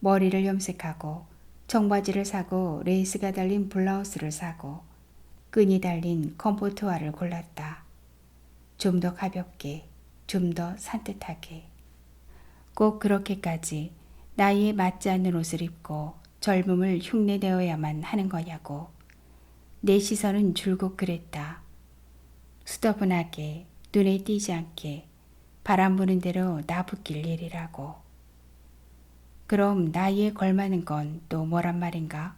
머리를 염색하고 청바지를 사고 레이스가 달린 블라우스를 사고 끈이 달린 컴포트화를 골랐다. 좀 더 가볍게, 좀 더 산뜻하게. 꼭 그렇게까지 나이에 맞지 않는 옷을 입고 젊음을 흉내내어야만 하는 거냐고. 내 시선은 줄곧 그랬다. 수더분하게 눈에 띄지 않게 바람 부는 대로 나붓길 일이라고. 그럼 나이에 걸맞는 건 또 뭐란 말인가?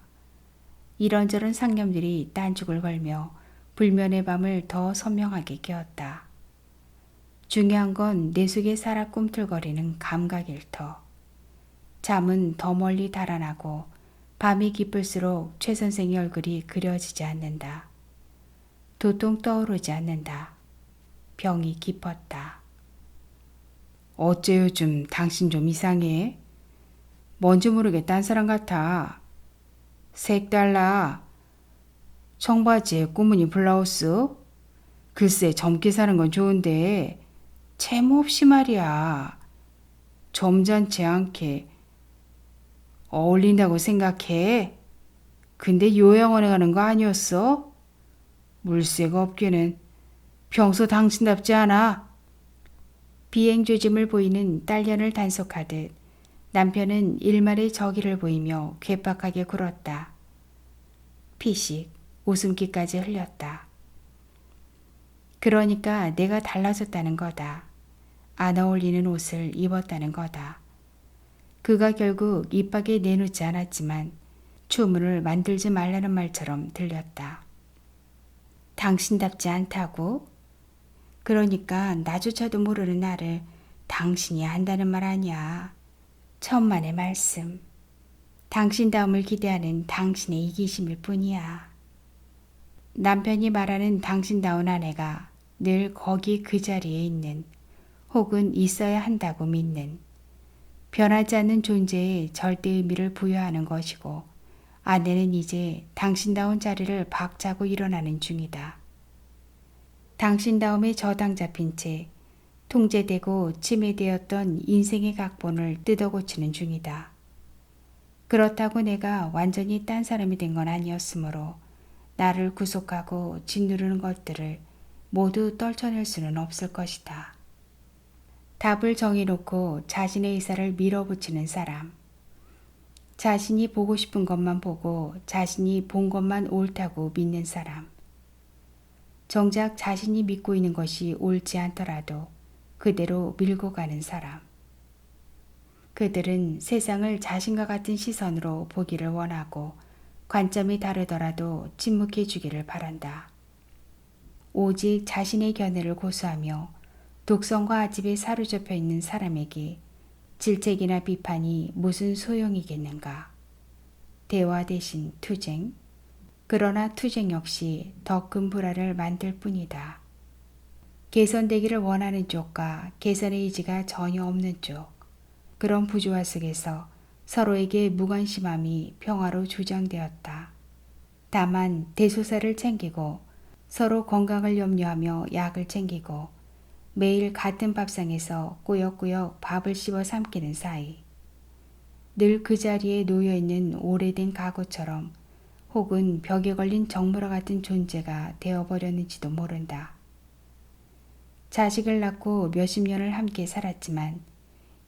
이런저런 상념들이 딴죽을 걸며 불면의 밤을 더 선명하게 깨웠다. 중요한 건 내 속에 살아 꿈틀거리는 감각일 터. 잠은 더 멀리 달아나고 밤이 깊을수록 최 선생의 얼굴이 그려지지 않는다. 도통 떠오르지 않는다. 병이 깊었다. 어째 요즘 당신 좀 이상해? 뭔지 모르게 딴 사람 같아. 색 달라. 청바지에 꼬무니 블라우스? 글쎄 젊게 사는 건 좋은데 채무 없이 말이야. 점잖지 않게 어울린다고 생각해? 근데 요양원에 가는 거 아니었어? 물새가 없기는 평소 당신답지 않아. 비행조짐을 보이는 딸년을 단속하듯 남편은 일말의 저기를 보이며 괴팍하게 굴었다. 피식 웃음기까지 흘렸다. 그러니까 내가 달라졌다는 거다. 안 어울리는 옷을 입었다는 거다. 그가 결국 입 밖에 내놓지 않았지만 추문을 만들지 말라는 말처럼 들렸다. 당신답지 않다고? 그러니까 나조차도 모르는 나를 당신이 한다는 말 아니야. 천만의 말씀. 당신다움을 기대하는 당신의 이기심일 뿐이야. 남편이 말하는 당신다운 아내가 늘 거기 그 자리에 있는 혹은 있어야 한다고 믿는 변하지 않는 존재에 절대 의미를 부여하는 것이고 아내는 이제 당신다운 자리를 박차고 일어나는 중이다. 당신다움에 저당 잡힌 채 통제되고 침해되었던 인생의 각본을 뜯어고치는 중이다. 그렇다고 내가 완전히 딴 사람이 된 건 아니었으므로 나를 구속하고 짓누르는 것들을 모두 떨쳐낼 수는 없을 것이다. 답을 정해놓고 자신의 의사를 밀어붙이는 사람. 자신이 보고 싶은 것만 보고 자신이 본 것만 옳다고 믿는 사람. 정작 자신이 믿고 있는 것이 옳지 않더라도 그대로 밀고 가는 사람. 그들은 세상을 자신과 같은 시선으로 보기를 원하고 관점이 다르더라도 침묵해 주기를 바란다. 오직 자신의 견해를 고수하며 독성과 아집에 사로잡혀 있는 사람에게 질책이나 비판이 무슨 소용이겠는가. 대화 대신 투쟁. 그러나 투쟁 역시 더 큰 불화를 만들 뿐이다. 개선되기를 원하는 쪽과 개선의 의지가 전혀 없는 쪽. 그런 부조화 속에서 서로에게 무관심함이 평화로 조장되었다. 다만 대소사를 챙기고 서로 건강을 염려하며 약을 챙기고 매일 같은 밥상에서 꾸역꾸역 밥을 씹어 삼키는 사이. 늘 그 자리에 놓여있는 오래된 가구처럼 혹은 벽에 걸린 정무라 같은 존재가 되어버렸는지도 모른다. 자식을 낳고 몇십 년을 함께 살았지만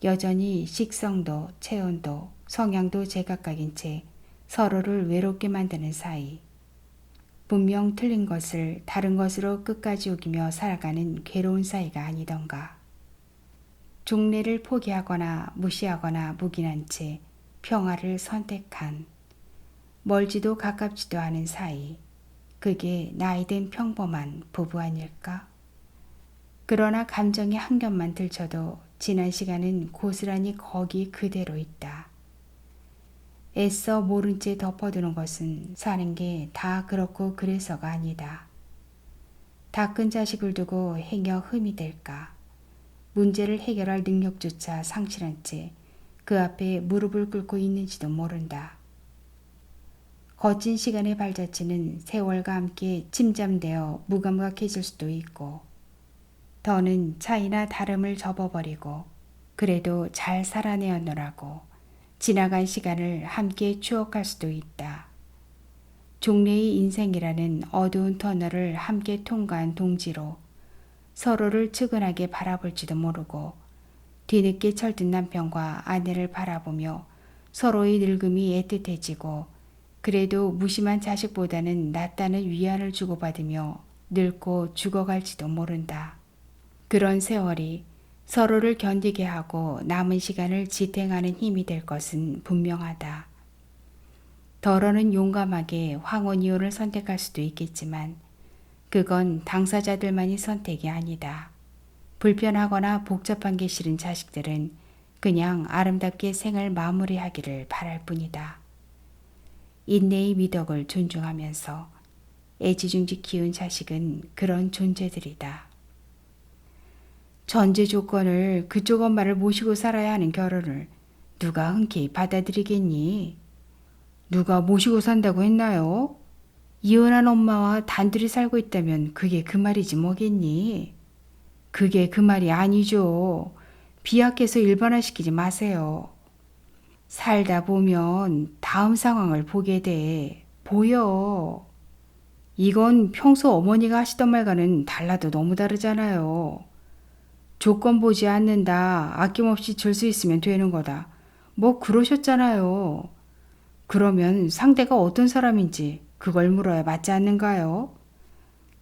여전히 식성도 체온도 성향도 제각각인 채 서로를 외롭게 만드는 사이. 분명 틀린 것을 다른 것으로 끝까지 우기며 살아가는 괴로운 사이가 아니던가. 종례를 포기하거나 무시하거나 묵인한 채 평화를 선택한 멀지도 가깝지도 않은 사이. 그게 나이든 평범한 부부 아닐까? 그러나 감정의 한 겹만 들춰도 지난 시간은 고스란히 거기 그대로 있다. 애써 모른 채 덮어두는 것은 사는 게 다 그렇고 그래서가 아니다. 다 큰 자식을 두고 행여 흠이 될까. 문제를 해결할 능력조차 상실한 채 그 앞에 무릎을 꿇고 있는지도 모른다. 거친 시간의 발자취는 세월과 함께 침잠되어 무감각해질 수도 있고 더는 차이나 다름을 접어버리고 그래도 잘 살아내었노라고 지나간 시간을 함께 추억할 수도 있다. 종래의 인생이라는 어두운 터널을 함께 통과한 동지로 서로를 측은하게 바라볼지도 모르고 뒤늦게 철든 남편과 아내를 바라보며 서로의 늙음이 애틋해지고 그래도 무심한 자식보다는 낫다는 위안을 주고받으며 늙고 죽어갈지도 모른다. 그런 세월이 서로를 견디게 하고 남은 시간을 지탱하는 힘이 될 것은 분명하다. 더러는 용감하게 황혼이혼을 선택할 수도 있겠지만 그건 당사자들만이 선택이 아니다. 불편하거나 복잡한 게 싫은 자식들은 그냥 아름답게 생을 마무리하기를 바랄 뿐이다. 인내의 미덕을 존중하면서 애지중지 키운 자식은 그런 존재들이다. 전제 조건을 그쪽 엄마를 모시고 살아야 하는 결혼을 누가 흔쾌히 받아들이겠니? 누가 모시고 산다고 했나요? 이혼한 엄마와 단둘이 살고 있다면 그게 그 말이지 뭐겠니? 그게 그 말이 아니죠. 비약해서 일반화시키지 마세요. 살다 보면 다음 상황을 보게 돼. 보여. 이건 평소 어머니가 하시던 말과는 달라도 너무 다르잖아요. 조건 보지 않는다. 아낌없이 줄 수 있으면 되는 거다. 뭐 그러셨잖아요. 그러면 상대가 어떤 사람인지 그걸 물어야 맞지 않는가요?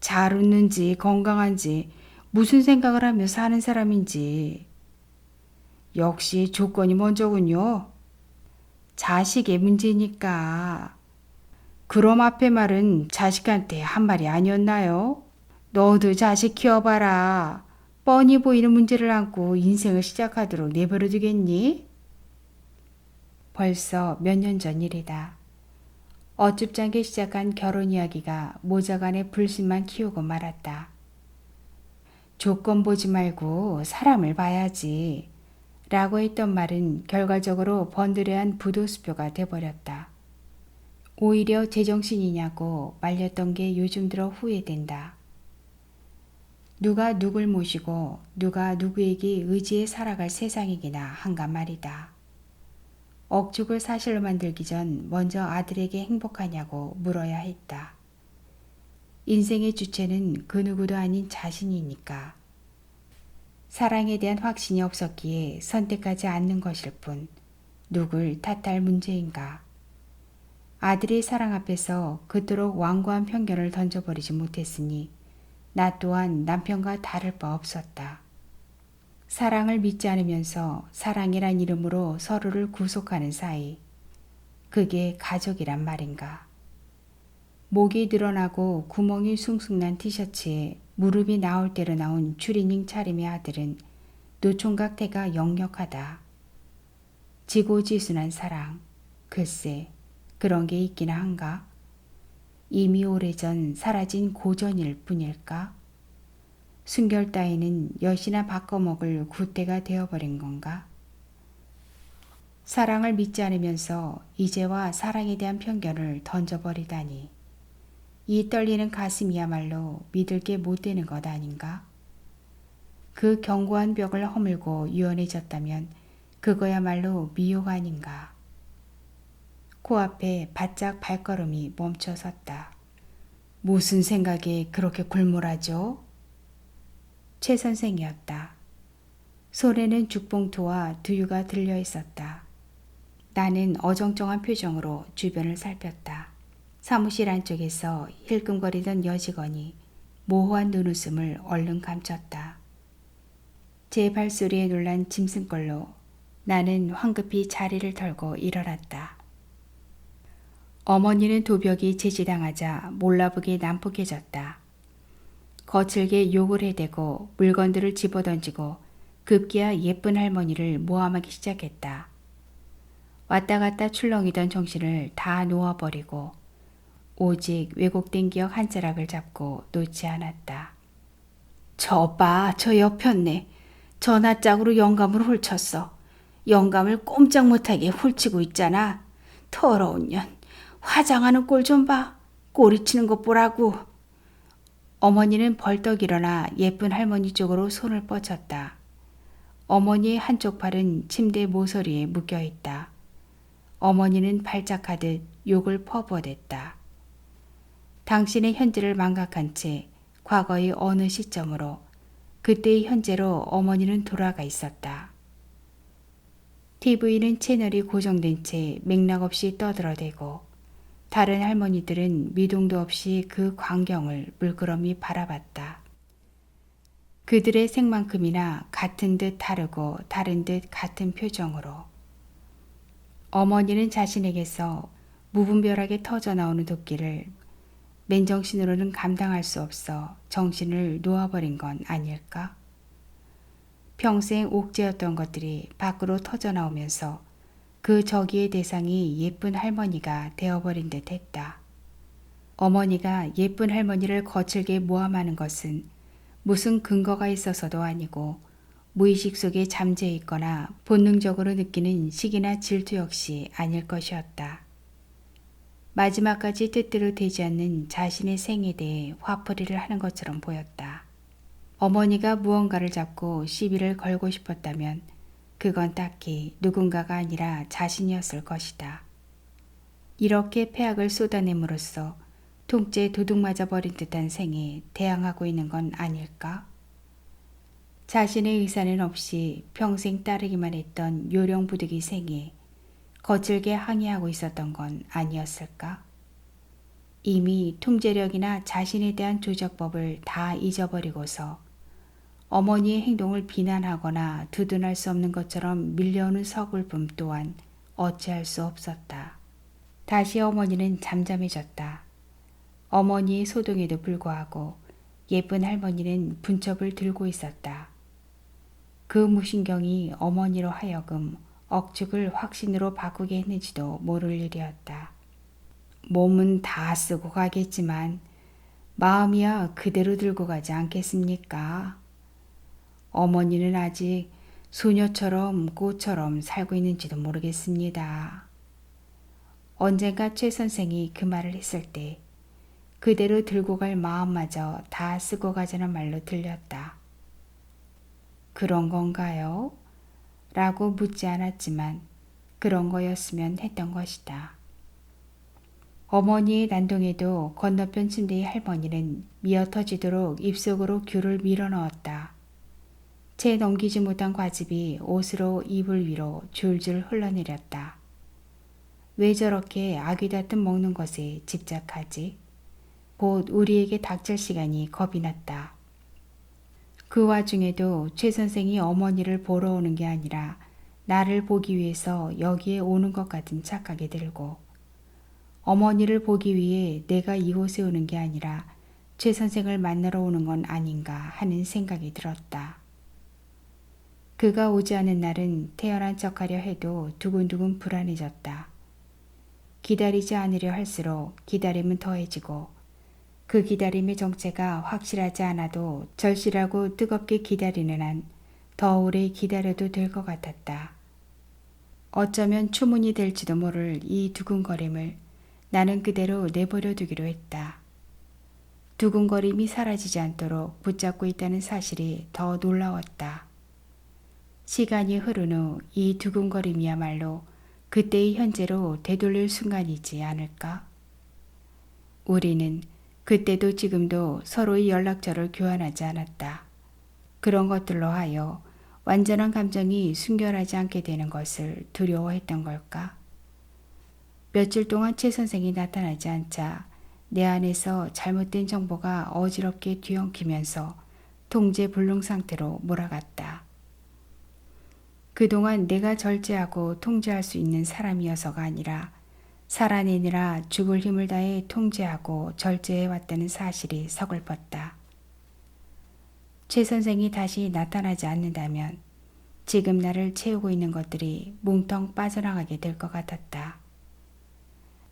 잘 웃는지 건강한지 무슨 생각을 하며 사는 사람인지. 역시 조건이 먼저군요. 자식의 문제니까. 그럼 앞에 말은 자식한테 한 말이 아니었나요? 너도 자식 키워봐라. 뻔히 보이는 문제를 안고 인생을 시작하도록 내버려 두겠니? 벌써 몇 년 전 일이다. 어줍지 않게 시작한 결혼 이야기가 모자간의 불신만 키우고 말았다. 조건 보지 말고 사람을 봐야지. 라고 했던 말은 결과적으로 번드레한 부도수표가 돼버렸다. 오히려 제정신이냐고 말렸던 게 요즘 들어 후회된다. 누가 누굴 모시고 누가 누구에게 의지해 살아갈 세상이기나 한가 말이다. 억죽을 사실로 만들기 전 먼저 아들에게 행복하냐고 물어야 했다. 인생의 주체는 그 누구도 아닌 자신이니까. 사랑에 대한 확신이 없었기에 선택하지 않는 것일 뿐 누굴 탓할 문제인가. 아들의 사랑 앞에서 그토록 완고한 편견을 던져버리지 못했으니 나 또한 남편과 다를 바 없었다. 사랑을 믿지 않으면서 사랑이란 이름으로 서로를 구속하는 사이. 그게 가족이란 말인가. 목이 늘어나고 구멍이 숭숭 난 티셔츠에 무릎이 나올 대로 나온 추리닝 차림의 아들은 노총각 태가 역력하다. 지고지순한 사랑. 글쎄 그런 게 있기나 한가? 이미 오래전 사라진 고전일 뿐일까? 순결 따위는 여시나 바꿔먹을 구태가 되어버린 건가? 사랑을 믿지 않으면서 이제와 사랑에 대한 편견을 던져버리다니. 이 떨리는 가슴이야말로 믿을 게 못 되는 것 아닌가? 그 견고한 벽을 허물고 유연해졌다면 그거야말로 미혹 아닌가? 코앞에 바짝 발걸음이 멈춰섰다. 무슨 생각에 그렇게 골몰하죠? 최 선생이었다. 손에는 죽봉투와 두유가 들려 있었다. 나는 어정쩡한 표정으로 주변을 살폈다. 사무실 안쪽에서 힐끔거리던 여직원이 모호한 눈웃음을 얼른 감췄다. 제 발소리에 놀란 짐승걸로 나는 황급히 자리를 털고 일어났다. 어머니는 도벽이 제지당하자 몰라보게 난폭해졌다. 거칠게 욕을 해대고 물건들을 집어던지고 급기야 예쁜 할머니를 모함하기 시작했다. 왔다 갔다 출렁이던 정신을 다 놓아버리고 오직 왜곡된 기억 한 자락을 잡고 놓지 않았다. 저 봐, 저 옆였네. 저 낯짝으로 영감을 훌쳤어. 영감을 꼼짝 못하게 훌치고 있잖아. 더러운 년. 화장하는 꼴 좀 봐. 꼬리치는 것 보라고. 어머니는 벌떡 일어나 예쁜 할머니 쪽으로 손을 뻗쳤다. 어머니의 한쪽 팔은 침대 모서리에 묶여있다. 어머니는 발작하듯 욕을 퍼부어댔다. 당신의 현재를 망각한 채 과거의 어느 시점으로 그때의 현재로 어머니는 돌아가 있었다. TV는 채널이 고정된 채 맥락없이 떠들어대고 다른 할머니들은 미동도 없이 그 광경을 물끄러미 바라봤다. 그들의 색만큼이나 같은 듯 다르고 다른 듯 같은 표정으로. 어머니는 자신에게서 무분별하게 터져나오는 도끼를 맨정신으로는 감당할 수 없어 정신을 놓아버린 건 아닐까? 평생 옥죄였던 것들이 밖으로 터져나오면서 그 저기의 대상이 예쁜 할머니가 되어버린 듯 했다. 어머니가 예쁜 할머니를 거칠게 모함하는 것은 무슨 근거가 있어서도 아니고 무의식 속에 잠재해 있거나 본능적으로 느끼는 시기나 질투 역시 아닐 것이었다. 마지막까지 뜻대로 되지 않는 자신의 생에 대해 화풀이를 하는 것처럼 보였다. 어머니가 무언가를 잡고 시비를 걸고 싶었다면 그건 딱히 누군가가 아니라 자신이었을 것이다. 이렇게 폐악을 쏟아냄으로써 통째 도둑 맞아버린 듯한 생에 대항하고 있는 건 아닐까? 자신의 의사는 없이 평생 따르기만 했던 요령부득이 생에 거칠게 항의하고 있었던 건 아니었을까? 이미 통제력이나 자신에 대한 조작법을 다 잊어버리고서 어머니의 행동을 비난하거나 두둔할 수 없는 것처럼 밀려오는 서글픔 또한 어찌할 수 없었다. 다시 어머니는 잠잠해졌다. 어머니의 소동에도 불구하고 예쁜 할머니는 분첩을 들고 있었다. 그 무신경이 어머니로 하여금 억측을 확신으로 바꾸게 했는지도 모를 일이었다. 몸은 다 쓰고 가겠지만 마음이야 그대로 들고 가지 않겠습니까? 어머니는 아직 소녀처럼 꽃처럼 살고 있는지도 모르겠습니다. 언젠가 최 선생이 그 말을 했을 때 그대로 들고 갈 마음마저 다 쓰고 가자는 말로 들렸다. 그런 건가요? 라고 묻지 않았지만 그런 거였으면 했던 것이다. 어머니의 난동에도 건너편 침대의 할머니는 미어터지도록 입속으로 귤을 밀어넣었다. 채 넘기지 못한 과즙이 옷으로 이불 위로 줄줄 흘러내렸다. 왜 저렇게 아귀다툼 먹는 것에 집착하지? 곧 우리에게 닥칠 시간이 겁이 났다. 그 와중에도 최 선생이 어머니를 보러 오는 게 아니라 나를 보기 위해서 여기에 오는 것 같은 착각이 들고, 어머니를 보기 위해 내가 이곳에 오는 게 아니라 최 선생을 만나러 오는 건 아닌가 하는 생각이 들었다. 그가 오지 않은 날은 태어난 척하려 해도 두근두근 불안해졌다. 기다리지 않으려 할수록 기다림은 더해지고 그 기다림의 정체가 확실하지 않아도 절실하고 뜨겁게 기다리는 한 더 오래 기다려도 될 것 같았다. 어쩌면 추문이 될지도 모를 이 두근거림을 나는 그대로 내버려 두기로 했다. 두근거림이 사라지지 않도록 붙잡고 있다는 사실이 더 놀라웠다. 시간이 흐른 후 이 두근거림이야말로 그때의 현재로 되돌릴 순간이지 않을까? 우리는 그때도 지금도 서로의 연락처를 교환하지 않았다. 그런 것들로 하여 완전한 감정이 순결하지 않게 되는 것을 두려워했던 걸까? 며칠 동안 최 선생이 나타나지 않자 내 안에서 잘못된 정보가 어지럽게 뒤엉키면서 통제 불능 상태로 몰아갔다. 그동안 내가 절제하고 통제할 수 있는 사람이어서가 아니라 살아내느라 죽을 힘을 다해 통제하고 절제해왔다는 사실이 서글펐다. 최 선생이 다시 나타나지 않는다면 지금 나를 채우고 있는 것들이 뭉텅 빠져나가게 될 것 같았다.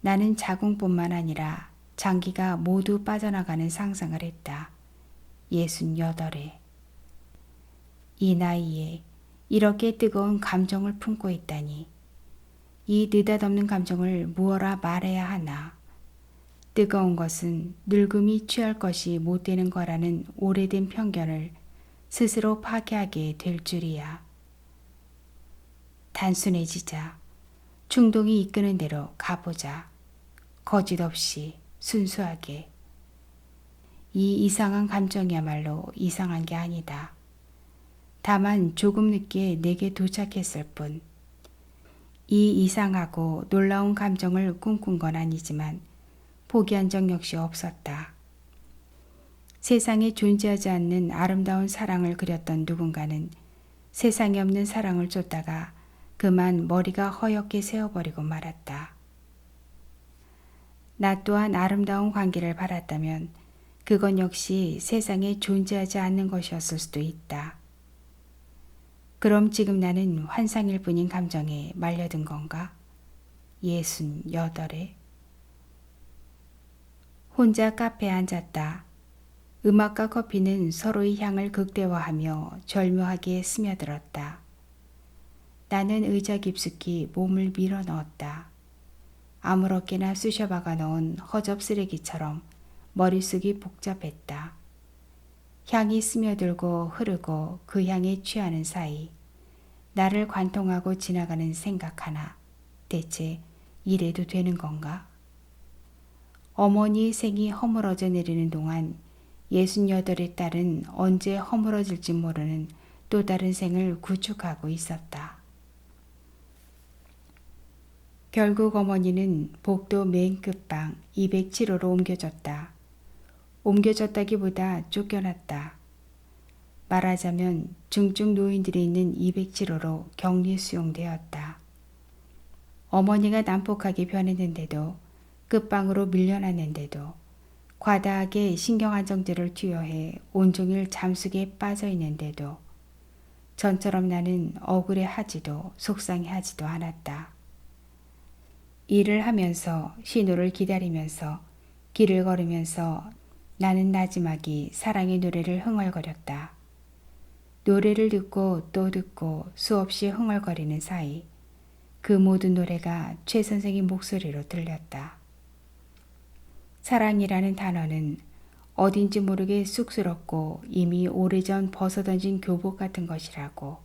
나는 자궁뿐만 아니라 장기가 모두 빠져나가는 상상을 했다. 68에. 이 나이에 이렇게 뜨거운 감정을 품고 있다니. 이 느닷없는 감정을 무어라 말해야 하나. 뜨거운 것은 늙음이 취할 것이 못 되는 거라는 오래된 편견을 스스로 파괴하게 될 줄이야. 단순해지자. 충동이 이끄는 대로 가보자. 거짓 없이 순수하게. 이 이상한 감정이야말로 이상한 게 아니다. 다만 조금 늦게 내게 도착했을 뿐. 이 이상하고 놀라운 감정을 꿈꾼 건 아니지만 포기한 적 역시 없었다. 세상에 존재하지 않는 아름다운 사랑을 그렸던 누군가는 세상에 없는 사랑을 쫓다가 그만 머리가 허옇게 세어버리고 말았다. 나 또한 아름다운 관계를 바랐다면 그건 역시 세상에 존재하지 않는 것이었을 수도 있다. 그럼 지금 나는 환상일 뿐인 감정에 말려든 건가? 68에. 혼자 카페에 앉았다. 음악과 커피는 서로의 향을 극대화하며 절묘하게 스며들었다. 나는 의자 깊숙이 몸을 밀어 넣었다. 아무렇게나 쑤셔박아 넣은 허접 쓰레기처럼 머릿속이 복잡했다. 향이 스며들고 흐르고 그 향에 취하는 사이 나를 관통하고 지나가는 생각 하나. 대체 이래도 되는 건가? 어머니의 생이 허물어져 내리는 동안 68의 딸은 언제 허물어질지 모르는 또 다른 생을 구축하고 있었다. 결국 어머니는 복도 맨 끝방 207호로 옮겨졌다. 옮겨졌다기보다 쫓겨났다. 말하자면 중증 노인들이 있는 207호로 격리 수용되었다. 어머니가 난폭하게 변했는데도 끝방으로 밀려났는데도 과다하게 신경안정제를 투여해 온종일 잠수기에 빠져 있는데도 전처럼 나는 억울해하지도 속상해하지도 않았다. 일을 하면서 신호를 기다리면서 길을 걸으면서 나는 나지막이 사랑의 노래를 흥얼거렸다. 노래를 듣고 또 듣고 수없이 흥얼거리는 사이 그 모든 노래가 최 선생의 목소리로 들렸다. 사랑이라는 단어는 어딘지 모르게 쑥스럽고 이미 오래전 벗어던진 교복 같은 것이라고,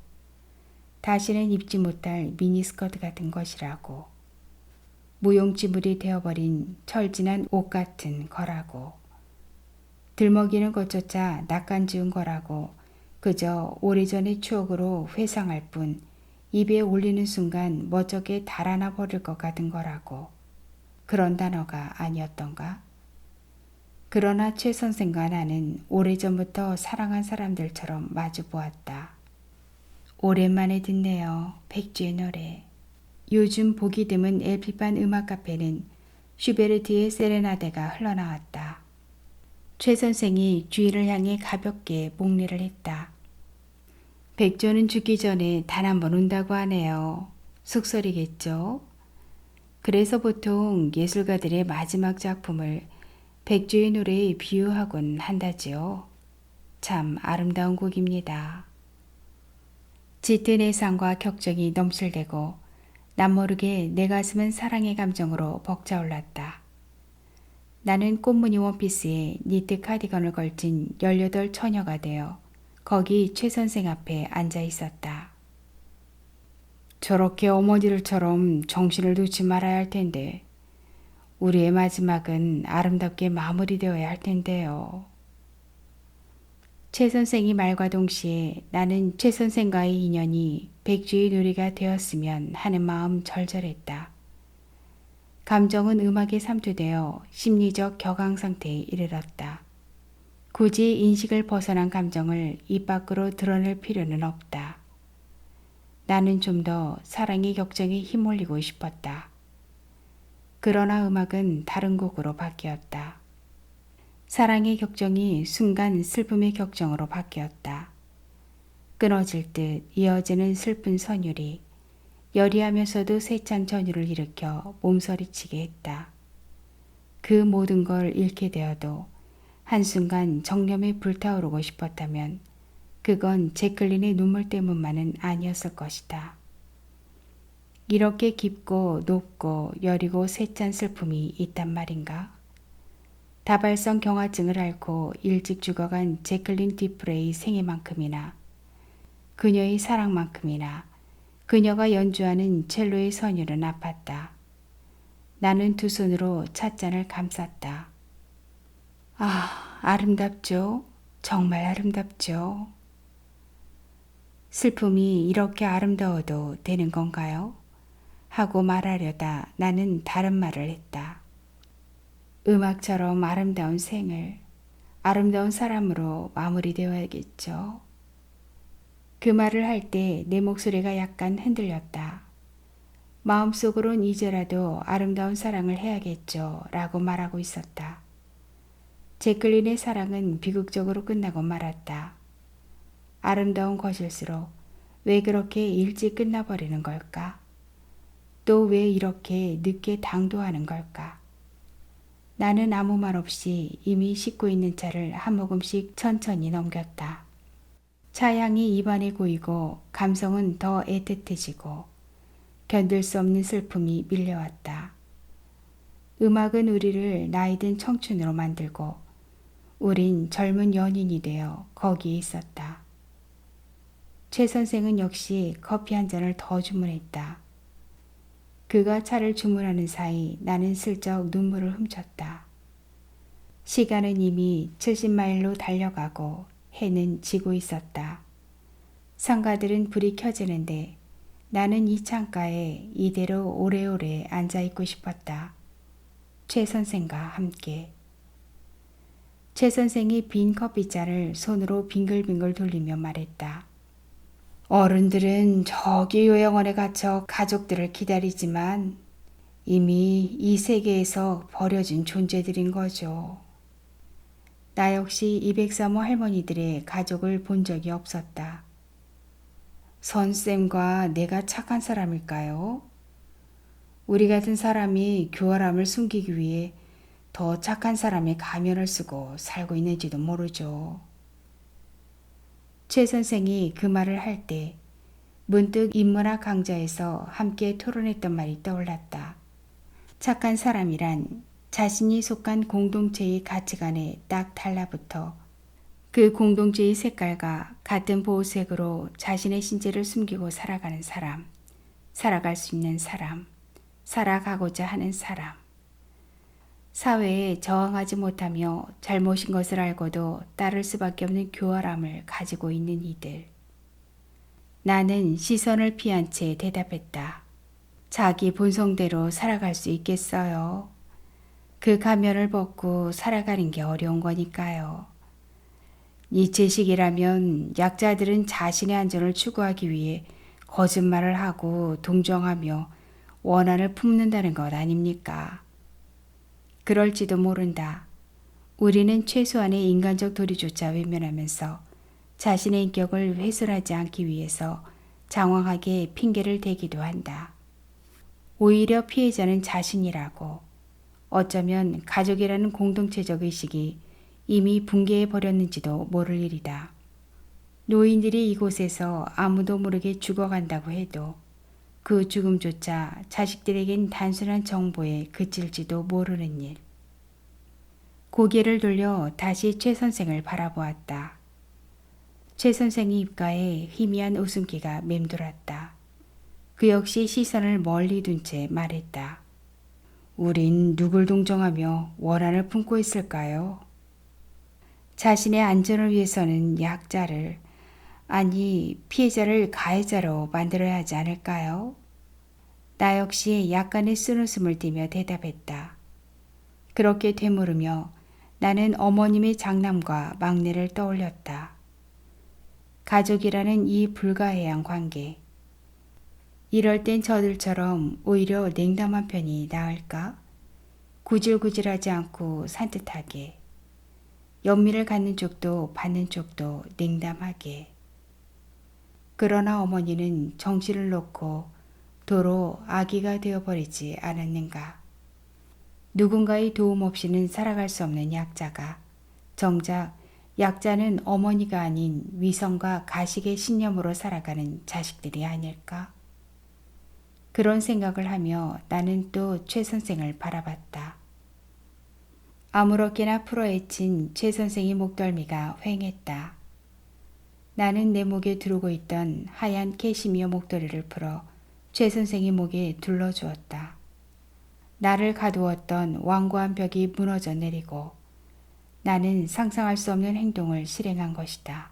다시는 입지 못할 미니스커트 같은 것이라고, 무용지물이 되어버린 철진한 옷 같은 거라고, 들먹이는 것조차 낯간지은 거라고, 그저 오래전의 추억으로 회상할 뿐 입에 올리는 순간 멋쩍게 달아나 버릴 것 같은 거라고. 그런 단어가 아니었던가? 그러나 최 선생과 나는 오래전부터 사랑한 사람들처럼 마주 보았다. 오랜만에 듣네요. 백주의 노래. 요즘 보기 드문 LP판 음악 카페는 슈베르트의 세레나데가 흘러나왔다. 최 선생이 주인을 향해 가볍게 목례를 했다. 백조는 죽기 전에 단 한 번 운다고 하네요. 속설이겠죠? 그래서 보통 예술가들의 마지막 작품을 백조의 노래에 비유하곤 한다지요. 참 아름다운 곡입니다. 짙은 애상과 격정이 넘실대고 남모르게 내 가슴은 사랑의 감정으로 벅차올랐다. 나는 꽃무늬 원피스에 니트 카디건을 걸친 18 처녀가 되어 거기 최 선생 앞에 앉아 있었다. 저렇게 어머니들처럼 정신을 놓지 말아야 할 텐데 우리의 마지막은 아름답게 마무리되어야 할 텐데요. 최 선생이 말과 동시에 나는 최 선생과의 인연이 백주의 누리가 되었으면 하는 마음 절절했다. 감정은 음악에 삼투되어 심리적 격앙 상태에 이르렀다. 굳이 인식을 벗어난 감정을 입 밖으로 드러낼 필요는 없다. 나는 좀 더 사랑의 격정에 힘올리고 싶었다. 그러나 음악은 다른 곡으로 바뀌었다. 사랑의 격정이 순간 슬픔의 격정으로 바뀌었다. 끊어질 듯 이어지는 슬픈 선율이 여리하면서도 세찬 전율을 일으켜 몸서리치게 했다. 그 모든 걸 잃게 되어도 한순간 정념에 불타오르고 싶었다면 그건 제클린의 눈물 때문만은 아니었을 것이다. 이렇게 깊고 높고 여리고 세찬 슬픔이 있단 말인가? 다발성 경화증을 앓고 일찍 죽어간 제클린 디프레의 생애만큼이나 그녀의 사랑만큼이나 그녀가 연주하는 첼로의 선율은 아팠다. 나는 두 손으로 찻잔을 감쌌다. 아, 아름답죠? 정말 아름답죠? 슬픔이 이렇게 아름다워도 되는 건가요? 하고 말하려다 나는 다른 말을 했다. 음악처럼 아름다운 생을 아름다운 사람으로 마무리되어야겠죠. 그 말을 할 때 내 목소리가 약간 흔들렸다. 마음속으론 이제라도 아름다운 사랑을 해야겠죠 라고 말하고 있었다. 제클린의 사랑은 비극적으로 끝나고 말았다. 아름다운 것일수록 왜 그렇게 일찍 끝나버리는 걸까? 또 왜 이렇게 늦게 당도하는 걸까? 나는 아무 말 없이 이미 씻고 있는 차를 한 모금씩 천천히 넘겼다. 차향이 입안에 고이고 감성은 더 애틋해지고 견딜 수 없는 슬픔이 밀려왔다. 음악은 우리를 나이든 청춘으로 만들고 우린 젊은 연인이 되어 거기에 있었다. 최 선생은 역시 커피 한 잔을 더 주문했다. 그가 차를 주문하는 사이 나는 슬쩍 눈물을 훔쳤다. 시간은 이미 70마일로 달려가고 해는 지고 있었다. 상가들은 불이 켜지는데 나는 이 창가에 이대로 오래오래 앉아있고 싶었다. 최 선생과 함께. 최 선생이 빈 커피잔을 손으로 빙글빙글 돌리며 말했다. 어른들은 저기 요양원에 갇혀 가족들을 기다리지만 이미 이 세계에서 버려진 존재들인 거죠. 나 역시 203호 할머니들의 가족을 본 적이 없었다. 선쌤과 내가 착한 사람일까요? 우리 같은 사람이 교활함을 숨기기 위해 더 착한 사람의 가면을 쓰고 살고 있는지도 모르죠. 최 선생이 그 말을 할 때 문득 인문학 강좌에서 함께 토론했던 말이 떠올랐다. 착한 사람이란 자신이 속한 공동체의 가치관에 딱 달라붙어 그 공동체의 색깔과 같은 보호색으로 자신의 신체를 숨기고 살아가는 사람, 살아갈 수 있는 사람, 살아가고자 하는 사람. 사회에 저항하지 못하며 잘못인 것을 알고도 따를 수밖에 없는 교활함을 가지고 있는 이들. 나는 시선을 피한 채 대답했다. 자기 본성대로 살아갈 수 있겠어요. 그 가면을 벗고 살아가는 게 어려운 거니까요. 니체식이라면 약자들은 자신의 안전을 추구하기 위해 거짓말을 하고 동정하며 원한을 품는다는 것 아닙니까? 그럴지도 모른다. 우리는 최소한의 인간적 도리조차 외면하면서 자신의 인격을 훼손하지 않기 위해서 장황하게 핑계를 대기도 한다. 오히려 피해자는 자신이라고. 어쩌면 가족이라는 공동체적 의식이 이미 붕괴해 버렸는지도 모를 일이다. 노인들이 이곳에서 아무도 모르게 죽어간다고 해도 그 죽음조차 자식들에겐 단순한 정보에 그칠지도 모르는 일. 고개를 돌려 다시 최 선생을 바라보았다. 최 선생의 입가에 희미한 웃음기가 맴돌았다. 그 역시 시선을 멀리 둔 채 말했다. 우린 누굴 동정하며 원한을 품고 있을까요? 자신의 안전을 위해서는 약자를, 아니 피해자를 가해자로 만들어야 하지 않을까요? 나 역시 약간의 쓴웃음을 띠며 대답했다. 그렇게 되물으며 나는 어머님의 장남과 막내를 떠올렸다. 가족이라는 이 불가해한 관계. 이럴 땐 저들처럼 오히려 냉담한 편이 나을까? 구질구질하지 않고 산뜻하게. 연민을 갖는 쪽도 받는 쪽도 냉담하게. 그러나 어머니는 정신을 놓고 도로 아기가 되어버리지 않았는가. 누군가의 도움 없이는 살아갈 수 없는 약자가 정작 약자는 어머니가 아닌 위선과 가식의 신념으로 살아가는 자식들이 아닐까? 그런 생각을 하며 나는 또 최 선생을 바라봤다. 아무렇게나 풀어헤친 최 선생의 목덜미가 휑했다. 나는 내 목에 두르고 있던 하얀 캐시미어 목도리를 풀어 최 선생의 목에 둘러주었다. 나를 가두었던 완고한 벽이 무너져 내리고 나는 상상할 수 없는 행동을 실행한 것이다.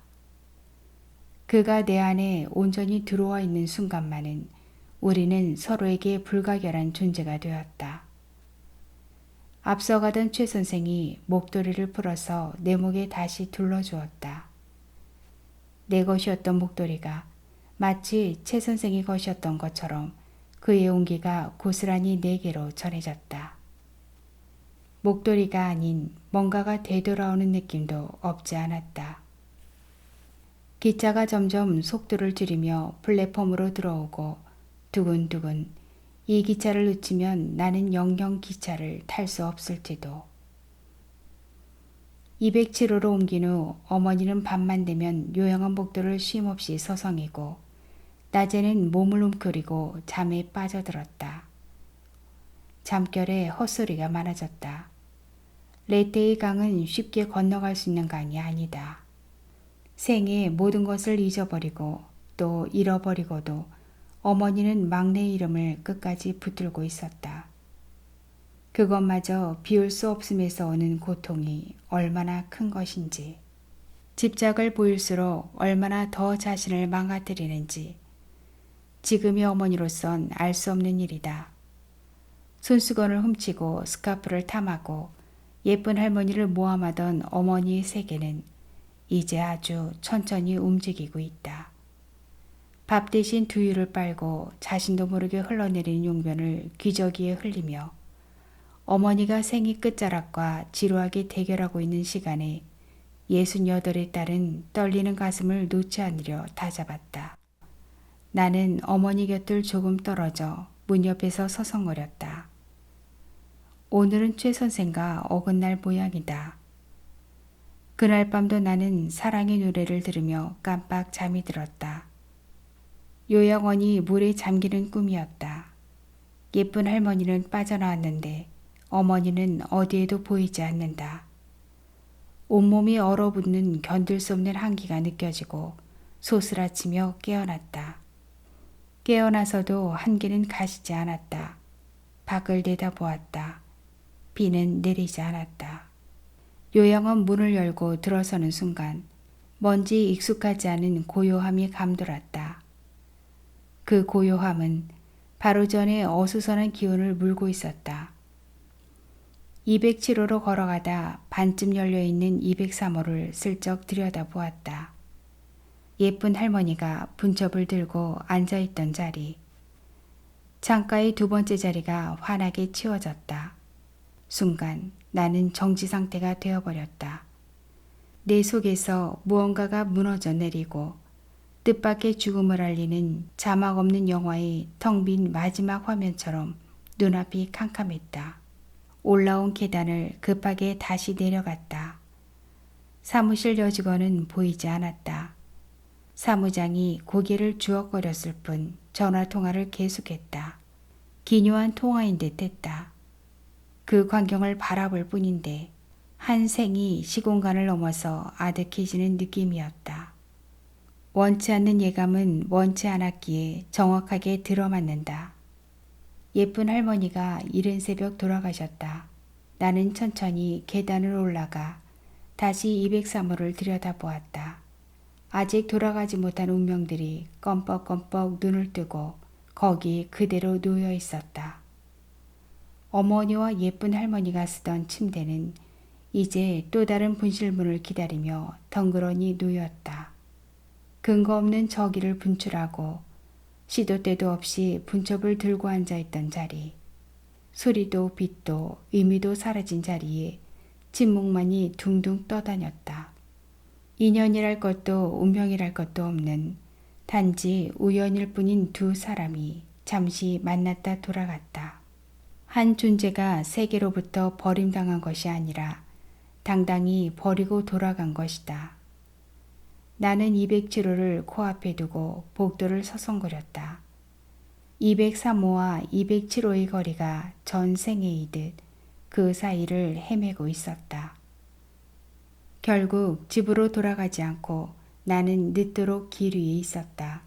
그가 내 안에 온전히 들어와 있는 순간만은 우리는 서로에게 불가결한 존재가 되었다. 앞서가던 최 선생이 목도리를 풀어서 내 목에 다시 둘러주었다. 내 것이었던 목도리가 마치 최 선생이 것이었던 것처럼 그의 온기가 고스란히 내게로 전해졌다. 목도리가 아닌 뭔가가 되돌아오는 느낌도 없지 않았다. 기차가 점점 속도를 줄이며 플랫폼으로 들어오고 두근두근 이 기차를 놓치면 나는 영영 기차를 탈 수 없을지도. 207호로 옮긴 후 어머니는 밤만 되면 요양원 목도를 쉼없이 서성이고 낮에는 몸을 움크리고 잠에 빠져들었다. 잠결에 헛소리가 많아졌다. 레테의 강은 쉽게 건너갈 수 있는 강이 아니다. 생애 모든 것을 잊어버리고 또 잃어버리고도 어머니는 막내의 이름을 끝까지 붙들고 있었다. 그것마저 비울 수 없음에서 오는 고통이 얼마나 큰 것인지, 집착을 보일수록 얼마나 더 자신을 망가뜨리는지 지금의 어머니로선 알 수 없는 일이다. 손수건을 훔치고 스카프를 탐하고 예쁜 할머니를 모함하던 어머니의 세계는 이제 아주 천천히 움직이고 있다. 밥 대신 두유를 빨고 자신도 모르게 흘러내리는 용변을 기저귀에 흘리며 어머니가 생이 끝자락과 지루하게 대결하고 있는 시간에 68의 딸은 떨리는 가슴을 놓지 않으려 다잡았다. 나는 어머니 곁을 조금 떨어져 문 옆에서 서성거렸다. 오늘은 최 선생과 어긋날 모양이다. 그날 밤도 나는 사랑의 노래를 들으며 깜빡 잠이 들었다. 요양원이 물에 잠기는 꿈이었다. 예쁜 할머니는 빠져나왔는데 어머니는 어디에도 보이지 않는다. 온몸이 얼어붙는 견딜 수 없는 한기가 느껴지고 소스라치며 깨어났다. 깨어나서도 한기는 가시지 않았다. 밖을 내다보았다. 비는 내리지 않았다. 요양원 문을 열고 들어서는 순간 뭔지 익숙하지 않은 고요함이 감돌았다. 그 고요함은 바로 전에 어수선한 기운을 물고 있었다. 207호로 걸어가다 반쯤 열려있는 203호를 슬쩍 들여다보았다. 예쁜 할머니가 분첩을 들고 앉아있던 자리. 창가의 두 번째 자리가 환하게 치워졌다. 순간 나는 정지 상태가 되어버렸다. 내 속에서 무언가가 무너져 내리고 뜻밖의 죽음을 알리는 자막 없는 영화의 텅 빈 마지막 화면처럼 눈앞이 캄캄했다. 올라온 계단을 급하게 다시 내려갔다. 사무실 여직원은 보이지 않았다. 사무장이 고개를 주걱거렸을 뿐 전화통화를 계속했다. 기묘한 통화인 듯 했다. 그 광경을 바라볼 뿐인데 한 생이 시공간을 넘어서 아득해지는 느낌이었다. 원치 않는 예감은 원치 않았기에 정확하게 들어맞는다. 예쁜 할머니가 이른 새벽 돌아가셨다. 나는 천천히 계단을 올라가 다시 203호를 들여다보았다. 아직 돌아가지 못한 운명들이 껌뻑껌뻑 눈을 뜨고 거기 그대로 놓여 있었다. 어머니와 예쁜 할머니가 쓰던 침대는 이제 또 다른 분실문을 기다리며 덩그러니 놓였다. 근거 없는 저기를 분출하고 시도 때도 없이 분첩을 들고 앉아있던 자리. 소리도 빛도 의미도 사라진 자리에 침묵만이 둥둥 떠다녔다. 인연이랄 것도 운명이랄 것도 없는 단지 우연일 뿐인 두 사람이 잠시 만났다 돌아갔다. 한 존재가 세계로부터 버림당한 것이 아니라 당당히 버리고 돌아간 것이다. 나는 207호를 코앞에 두고 복도를 서성거렸다. 203호와 207호의 거리가 전생애이듯 그 사이를 헤매고 있었다. 결국 집으로 돌아가지 않고 나는 늦도록 길 위에 있었다.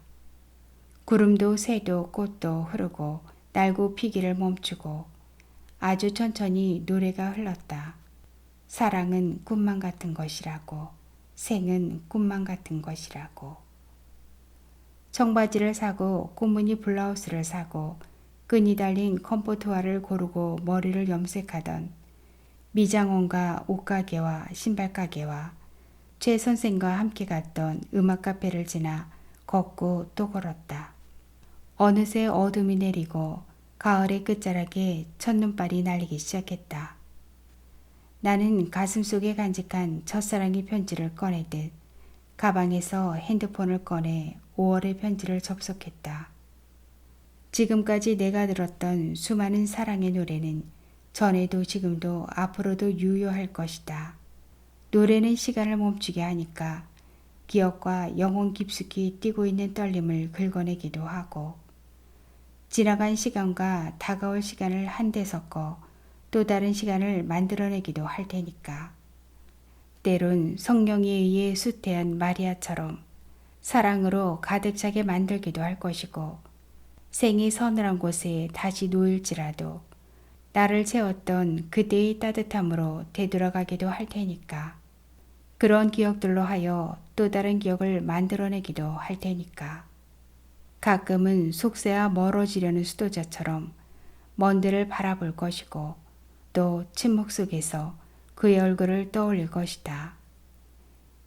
구름도 새도 꽃도 흐르고 날고 피기를 멈추고 아주 천천히 노래가 흘렀다. 사랑은 꿈만 같은 것이라고, 생은 꿈만 같은 것이라고. 청바지를 사고 꽃무늬 블라우스를 사고 끈이 달린 컴포트화를 고르고 머리를 염색하던 미장원과 옷가게와 신발가게와 최 선생과 함께 갔던 음악 카페를 지나 걷고 또 걸었다. 어느새 어둠이 내리고 가을의 끝자락에 첫눈발이 날리기 시작했다. 나는 가슴속에 간직한 첫사랑의 편지를 꺼내듯 가방에서 핸드폰을 꺼내 5월의 편지를 접속했다. 지금까지 내가 들었던 수많은 사랑의 노래는 전에도 지금도 앞으로도 유효할 것이다. 노래는 시간을 멈추게 하니까 기억과 영혼 깊숙이 뛰고 있는 떨림을 긁어내기도 하고 지나간 시간과 다가올 시간을 한데 섞어 또 다른 시간을 만들어내기도 할 테니까. 때론 성령에 의해 수태한 마리아처럼 사랑으로 가득 차게 만들기도 할 것이고 생이 서늘한 곳에 다시 놓일지라도 나를 채웠던 그때의 따뜻함으로 되돌아가기도 할 테니까. 그런 기억들로 하여 또 다른 기억을 만들어내기도 할 테니까. 가끔은 속세와 멀어지려는 수도자처럼 먼 데를 바라볼 것이고 또 침묵 속에서 그의 얼굴을 떠올릴 것이다.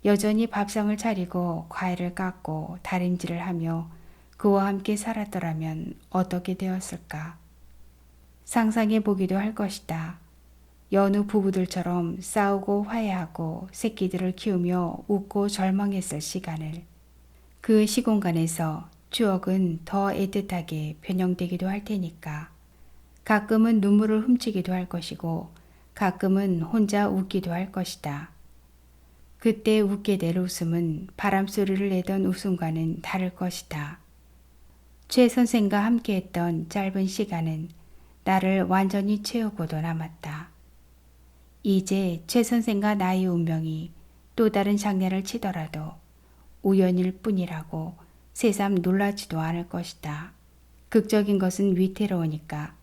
여전히 밥상을 차리고 과일을 깎고 다림질을 하며 그와 함께 살았더라면 어떻게 되었을까? 상상해 보기도 할 것이다. 여느 부부들처럼 싸우고 화해하고 새끼들을 키우며 웃고 절망했을 시간을. 그 시공간에서 추억은 더 애틋하게 변형되기도 할 테니까. 가끔은 눈물을 훔치기도 할 것이고 가끔은 혼자 웃기도 할 것이다. 그때 웃게 될 웃음은 바람소리를 내던 웃음과는 다를 것이다. 최 선생과 함께했던 짧은 시간은 나를 완전히 채우고도 남았다. 이제 최 선생과 나의 운명이 또 다른 장난을 치더라도 우연일 뿐이라고 새삼 놀라지도 않을 것이다. 극적인 것은 위태로우니까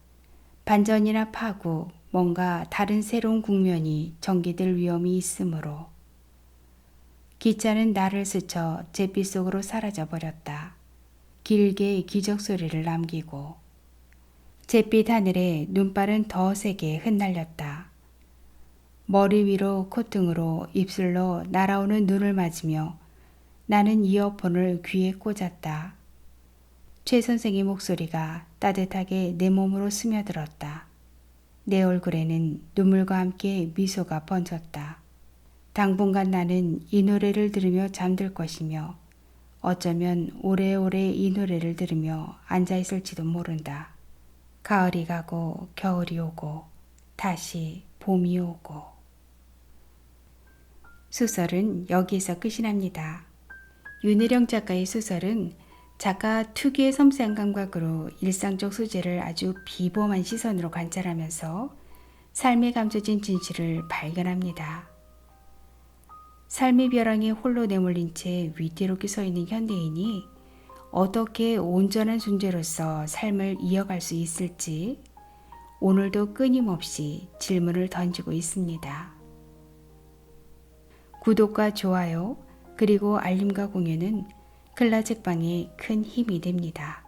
반전이나 파고 뭔가 다른 새로운 국면이 전개될 위험이 있으므로. 기차는 나를 스쳐 잿빛 속으로 사라져 버렸다. 길게 기적 소리를 남기고 잿빛 하늘에 눈발은 더 세게 흩날렸다. 머리 위로 콧등으로 입술로 날아오는 눈을 맞으며 나는 이어폰을 귀에 꽂았다. 최 선생의 목소리가 따뜻하게 내 몸으로 스며들었다. 내 얼굴에는 눈물과 함께 미소가 번졌다. 당분간 나는 이 노래를 들으며 잠들 것이며 어쩌면 오래오래 이 노래를 들으며 앉아있을지도 모른다. 가을이 가고 겨울이 오고 다시 봄이 오고. 소설은 여기서 끝이 납니다. 윤혜령 작가의 소설은 작가 특유의 섬세한 감각으로 일상적 소재를 아주 비범한 시선으로 관찰하면서 삶에 감춰진 진실을 발견합니다. 삶의 벼랑에 홀로 내몰린 채 위태롭게 서 있는 현대인이 어떻게 온전한 존재로서 삶을 이어갈 수 있을지 오늘도 끊임없이 질문을 던지고 있습니다. 구독과 좋아요 그리고 알림과 공유는 글라 책방에 큰 힘이 됩니다.